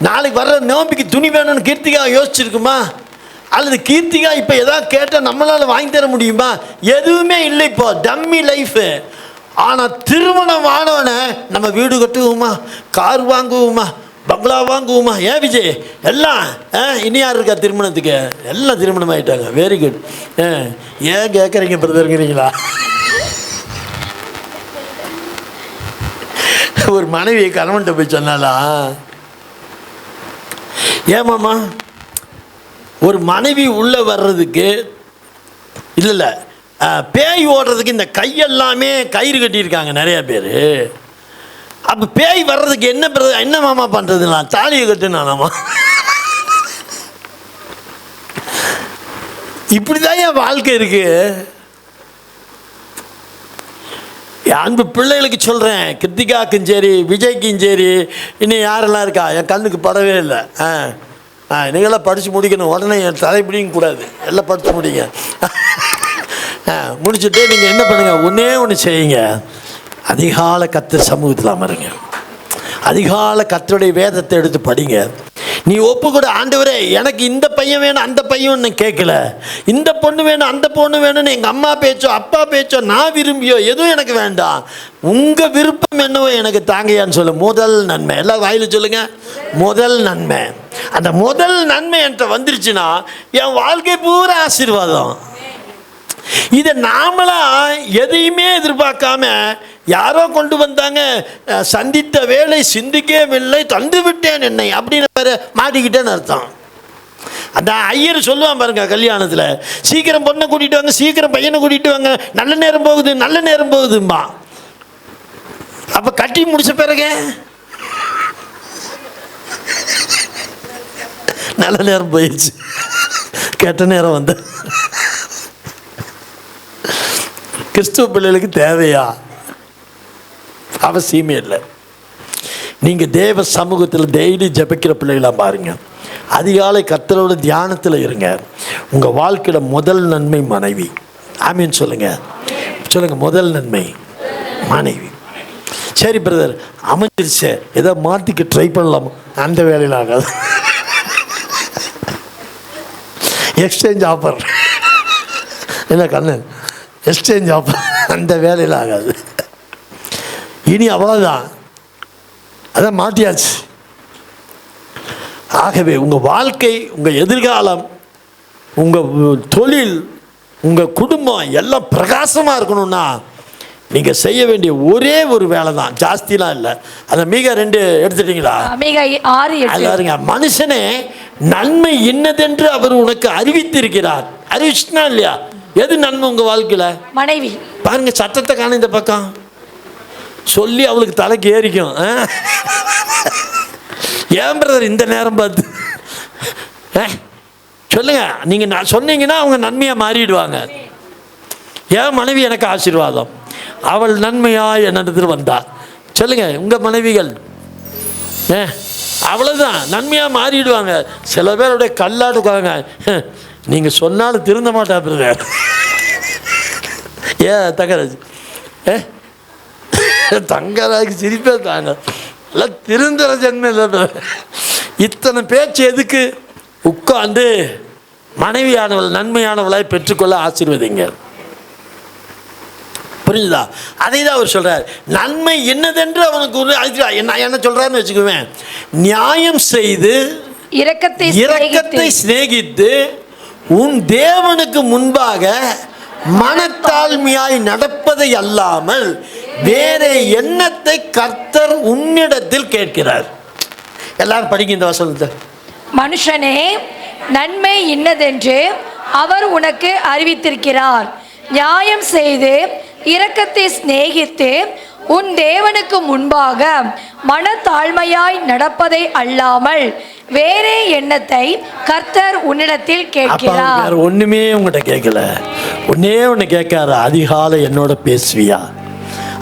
S1: நாளைக்கு வர்ற நோம்பிக்கு துணி வேணும்னு கீர்த்திகா யோசிச்சிருக்குமா? அல்லது கீர்த்திகா இப்போ எதாவது கேட்டால் நம்மளால் வாங்கி தர முடியுமா? எதுவுமே இல்லை. இப்போ டம்மி லைஃபு. ஆனால் திருமணம் ஆனவனை நம்ம வீடு கட்டுவோமா, கார் வாங்குவோமா, பங்களா வாங்குவோமா? ஏன் விஜய் எல்லாம் இனி யார் இருக்கா திருமணத்துக்கு? எல்லாம் திருமணம் ஆகிட்டாங்க. Very good. ஏன் கேட்குறீங்க பிரதருங்கிறீங்களா? ஒரு மனைவி கணவன்கிட்ட போய் சொன்னாலா, ஏமாம்மா ஒரு மனைவி உள்ளே வர்றதுக்கு இல்லை பேய் ஓடுறதுக்கு இந்த கையெல்லாமே கயிறு கட்டியிருக்காங்க நிறையா பேர். அப்போ பேய் வர்றதுக்கு என்ன மாமா பண்ணுறதுனா தாலியை கட்டுனானாமா. இப்படி தான் என் வாழ்க்கை இருக்கு. என் அன்பு பிள்ளைகளுக்கு சொல்கிறேன், கிருத்திகாக்கும் சரி, விஜய்க்கும் சரி, இன்னும் யாரெல்லாம் இருக்கா என் கண்ணுக்கு படவே இல்லை. நீங்களாம் படித்து முடிக்கணும், உடனே என் தலைப்பிடியும் கூடாது, எல்லாம் படித்து முடிங்க. முடிச்சுட்டு நீங்கள் என்ன பண்ணுங்கள், ஒன்று செய்யுங்க, அதிகாலை கர்த்தர் சமூகத்தில் அமருங்க, அதிகாலை கர்த்தருடைய வேதத்தை எடுத்து படிங்க. நீ ஒப்பு கூட, ஆண்டவரே எனக்கு இந்த பையன் வேணும் அந்த பையன் கேட்கல, இந்த பொண்ணு வேணும் அந்த பொண்ணு வேணும்னு எங்கள் அம்மா பேச்சோ அப்பா பேச்சோ நான் விரும்பியோ எதுவும் எனக்கு வேண்டாம், உங்கள் விருப்பம் என்னவோ எனக்கு தாங்கையான்னு சொல்லு. முதல் நன்மை. எல்லாம் வாயில் சொல்லுங்கள், முதல் நன்மை. அந்த முதல் நன்மை என்கிட்ட வந்துருச்சுன்னா என் வாழ்க்கை பூரா ஆசீர்வாதம். இதை நாமளா எதையுமே எதிர்பார்க்காம யாரோ கொண்டு வந்தாங்க, சந்தித்த வேலை சிந்திக்கவில்லை தந்து விட்டேன் என்னை அப்படின்னு பேர் மாட்டிக்கிட்டேன்னு அர்த்தம். அந்த ஐயர் சொல்லுவான் பாருங்க, கல்யாணத்தில் சீக்கிரம் பொண்ணை கூட்டிகிட்டு வாங்க, சீக்கிரம் பையனை கூட்டிகிட்டு வாங்க, நல்ல நேரம் போகுது நல்ல நேரம் போகுதும்பா. அப்போ கட்டி முடிச்ச பிறகு நல்ல நேரம் போயிடுச்சு, கெட்ட நேரம் வந்து. கிறிஸ்துவ பிள்ளைகளுக்கு தேவையா? அவசியமே இல்லை. நீங்கள் தேவ சமூகத்தில் டெய்லி ஜபிக்கிற பிள்ளைகளாக பாருங்க, அதிகாலை கர்த்தரோட தியானத்தில் இருங்க. உங்கள் வாழ்க்கையில் முதல் நன்மை மனைவி. ஆமீன் சொல்லுங்கள். முதல் நன்மை மனைவி. சரி பிரதர் அமைஞ்சிருச்சு, ஏதோ மாற்றிக்க ட்ரை பண்ணலாம், அந்த வேலையில் ஆகாது. எக்ஸ்சேஞ்ச் ஆஃபர் என்ன கண்ணு, எக்ஸ்சேஞ்ச் ஆஃபர், அந்த வேலையில் ஆகாது. இனி அவ்வளோதான், அதான் மாட்டியாச்சு. ஆகவே உங்கள் வாழ்க்கை, உங்கள் எதிர்காலம், உங்கள் தொழில், உங்கள் குடும்பம் எல்லாம் பிரகாசமாக இருக்கணும்னா நீங்கள் செய்ய வேண்டிய ஒரே ஒரு வேலை தான், ஜாஸ்திலாம் இல்லை. அதை மீகா 2 எடுத்துட்டீங்களா? பாருங்க, மனுஷனே நன்மை இன்னதென்று அவர் உனக்கு அறிவித்திருக்கிறார். அறிவிச்சுனா இல்லையா? எது நன்மை உங்கள் வாழ்க்கையில்? மனைவி. பாருங்க, சட்டத்தை காண இந்த பக்கம் சொல்லி அவளுக்கு தலைக்கு ஏறிக்கும். ஏன் பிரதர் இந்த நேரம் பார்த்து சொல்லுங்க, நீங்கள் சொன்னீங்கன்னா அவங்க நன்மையாக மாறிடுவாங்க. ஏன் மனைவி எனக்கு ஆசீர்வாதம், அவள் நன்மையாக என்னிடத்தில் வந்தா. சொல்லுங்க உங்கள் மனைவிகள் அவ்வளோதான், நன்மையாக மாறிடுவாங்க. சில பேருடைய கல்லாடுவாங்க, நீங்கள் சொன்னாலும் திருந்த மாட்டா பிரதர். தங்கராஜ் தங்கராஜ் சிரிப்பே தாங்க எல்லாம் திருந்துற ஜென்மம் இல்லை. இத்தனை பேச்சு எதுக்கு? உட்காந்து மனைவியானவள் நன்மையானவளாய் பெற்றுக்கொள்ள ஆசீர்வதிங்க. புரிஞ்சுதா? அதை தான் அவர் சொல்றார். நன்மை என்னதென்று அவனுக்கு ஒரு என்ன சொல்றாருன்னு வச்சுக்குவேன். நியாயம் செய்து இரக்கத்தை சிநேகித்து உன் தேவனுக்கு முன்பாக மனத்தாழ்மையாய் நடப்பதை அல்லாமல் வேற எண்ணத்தை கர்த்தர் உன்னிடத்தில் கேட்கிறார். எல்லாரும் படிக்க இந்த வசனத்தை.
S2: மனுஷனே, நன்மை இன்னதென்று அவர் உனக்கு அறிவித்திருக்கிறார். நியாயம் செய்து இரக்கத்தை சிநேகித்து உன் தேவனுக்கு முன்பாக மனத்தாழ்மையாய் நடப்பதை அல்லாமல் வேறே எண்ணத்தை கர்த்தர் உன்னிடத்தில் கேட்கிறார்.
S1: ஒண்ணுமே உங்கள்கிட்ட கேட்கல. ஒன்னே ஒன்று கேட்காரு. அதிகாலை என்னோட பேசுவியா?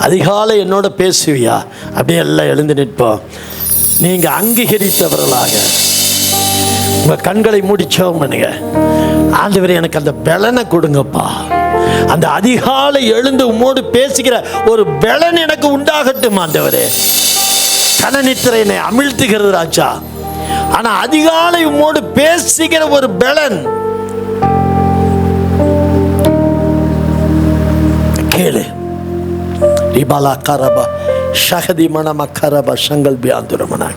S1: அதிகாலை என்னோட பேசுவியா? அப்படியே எல்லாம் எழுந்து நிற்போம். நீங்க அங்கீகரித்தவர்களாக உங்க கண்களை மூடிச்சோம் பண்ணுங்க. ஆண்டவரே, எனக்கு அந்த பலனை கொடுங்கப்பா. அந்த அதிகாலை எழுந்து உம்மோடு பேசுகிற ஒரு பலன் எனக்கு உண்டாகட்டும் ஆண்டவரே. கனநித்திரை என்னை அமிழ்த்துகிறது ராஜா. ஆனா அதிகாலை உம்மோடு பேசுகிற ஒரு பலன் கேளு. ரிபாலா கரபா ஷகதி மனம கரபா சங்கல் பியாந்துரமனா.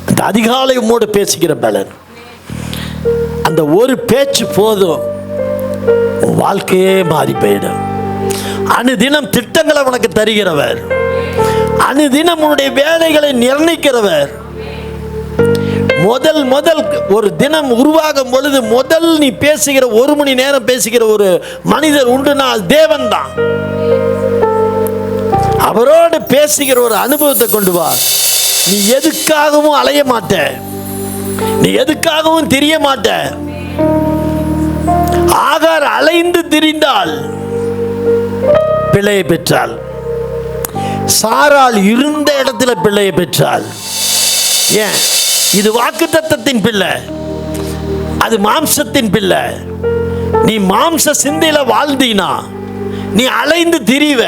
S1: அந்த அதிகாலை உம்மோடு பேசுகிற பலன், அந்த ஒரு பேச்சு போதும், உன் வாழ்க்கையே மாறி போயிடும். அனுதினம் திட்டங்களை உனக்கு தருகிறவர், அனுதினம் உன்னுடைய வேலைகளை நிர்ணயிக்கிறவர். முதல் ஒரு தினம் உருவாகும் பொழுது முதல் நீ பேசுகிற 1 மணி நேரம் பேசுகிற ஒரு மனிதர் உண்டுனா அது தேவன் தான். அவரோடு பேசுகிற ஒரு அனுபவத்தை கொண்டு வா. நீ எதுக்காகவும் அலைய மாட்ட, நீ எதுக்காகவும் தெரிய மாட்ட. ஆகார் அலைந்து திரிந்தாள், பிள்ளையை பெற்றாள். சாராள் இருந்த இடத்துல பிள்ளையை பெற்றாள். ஏன்? இது வாக்குத்தத்தத்தின் பிள்ளை, அது மாம்சத்தின் பிள்ளை. நீ மாம்ச சிந்தையில வாழ்ந்தீனா நீ அலைந்து திரிவ.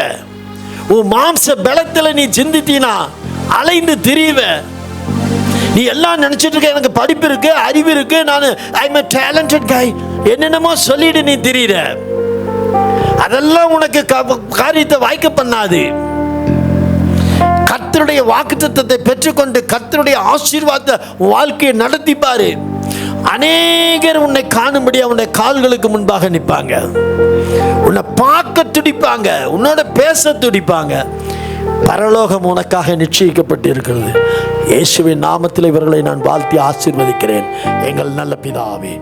S1: உன் மாம்ச பலத்தில் நீ சிந்தித்தீனா அலைந்து திரிவ. நீ எல்லாம் நினைச்சிட்டு இருக்க, எனக்கு படிப்பு இருக்கு, அறிவு இருக்கு, நான் I am a talented guy, என்னென்னமோ சொல்லிட்டு நீ திரியிற. அதெல்லாம் உனக்கு காரியத்தை வாய்க்க பண்ணாது. கர்த்தருடைய வாக்குத்தத்தத்தை பெற்றுக்கொண்டு கர்த்தருடைய ஆசீர்வாதத்தை வாழ்க்கையை நடத்தி பாரு. அநேகர் உன்னை காணும்படி உன்னை கால்களுக்கு முன்பாக நிற்பாங்க, உன்னை பார்க்க துடிப்பாங்க, உன்னோட பேச துடிப்பாங்க. பரலோகம் உனக்காக நிச்சயிக்கப்பட்டு இருக்கிறது. இயேசுவின் நாமத்தில் இவர்களை நான் வாழ்த்தி ஆசீர்வதிக்கிறேன். எங்கள் நல்ல பிதாவே.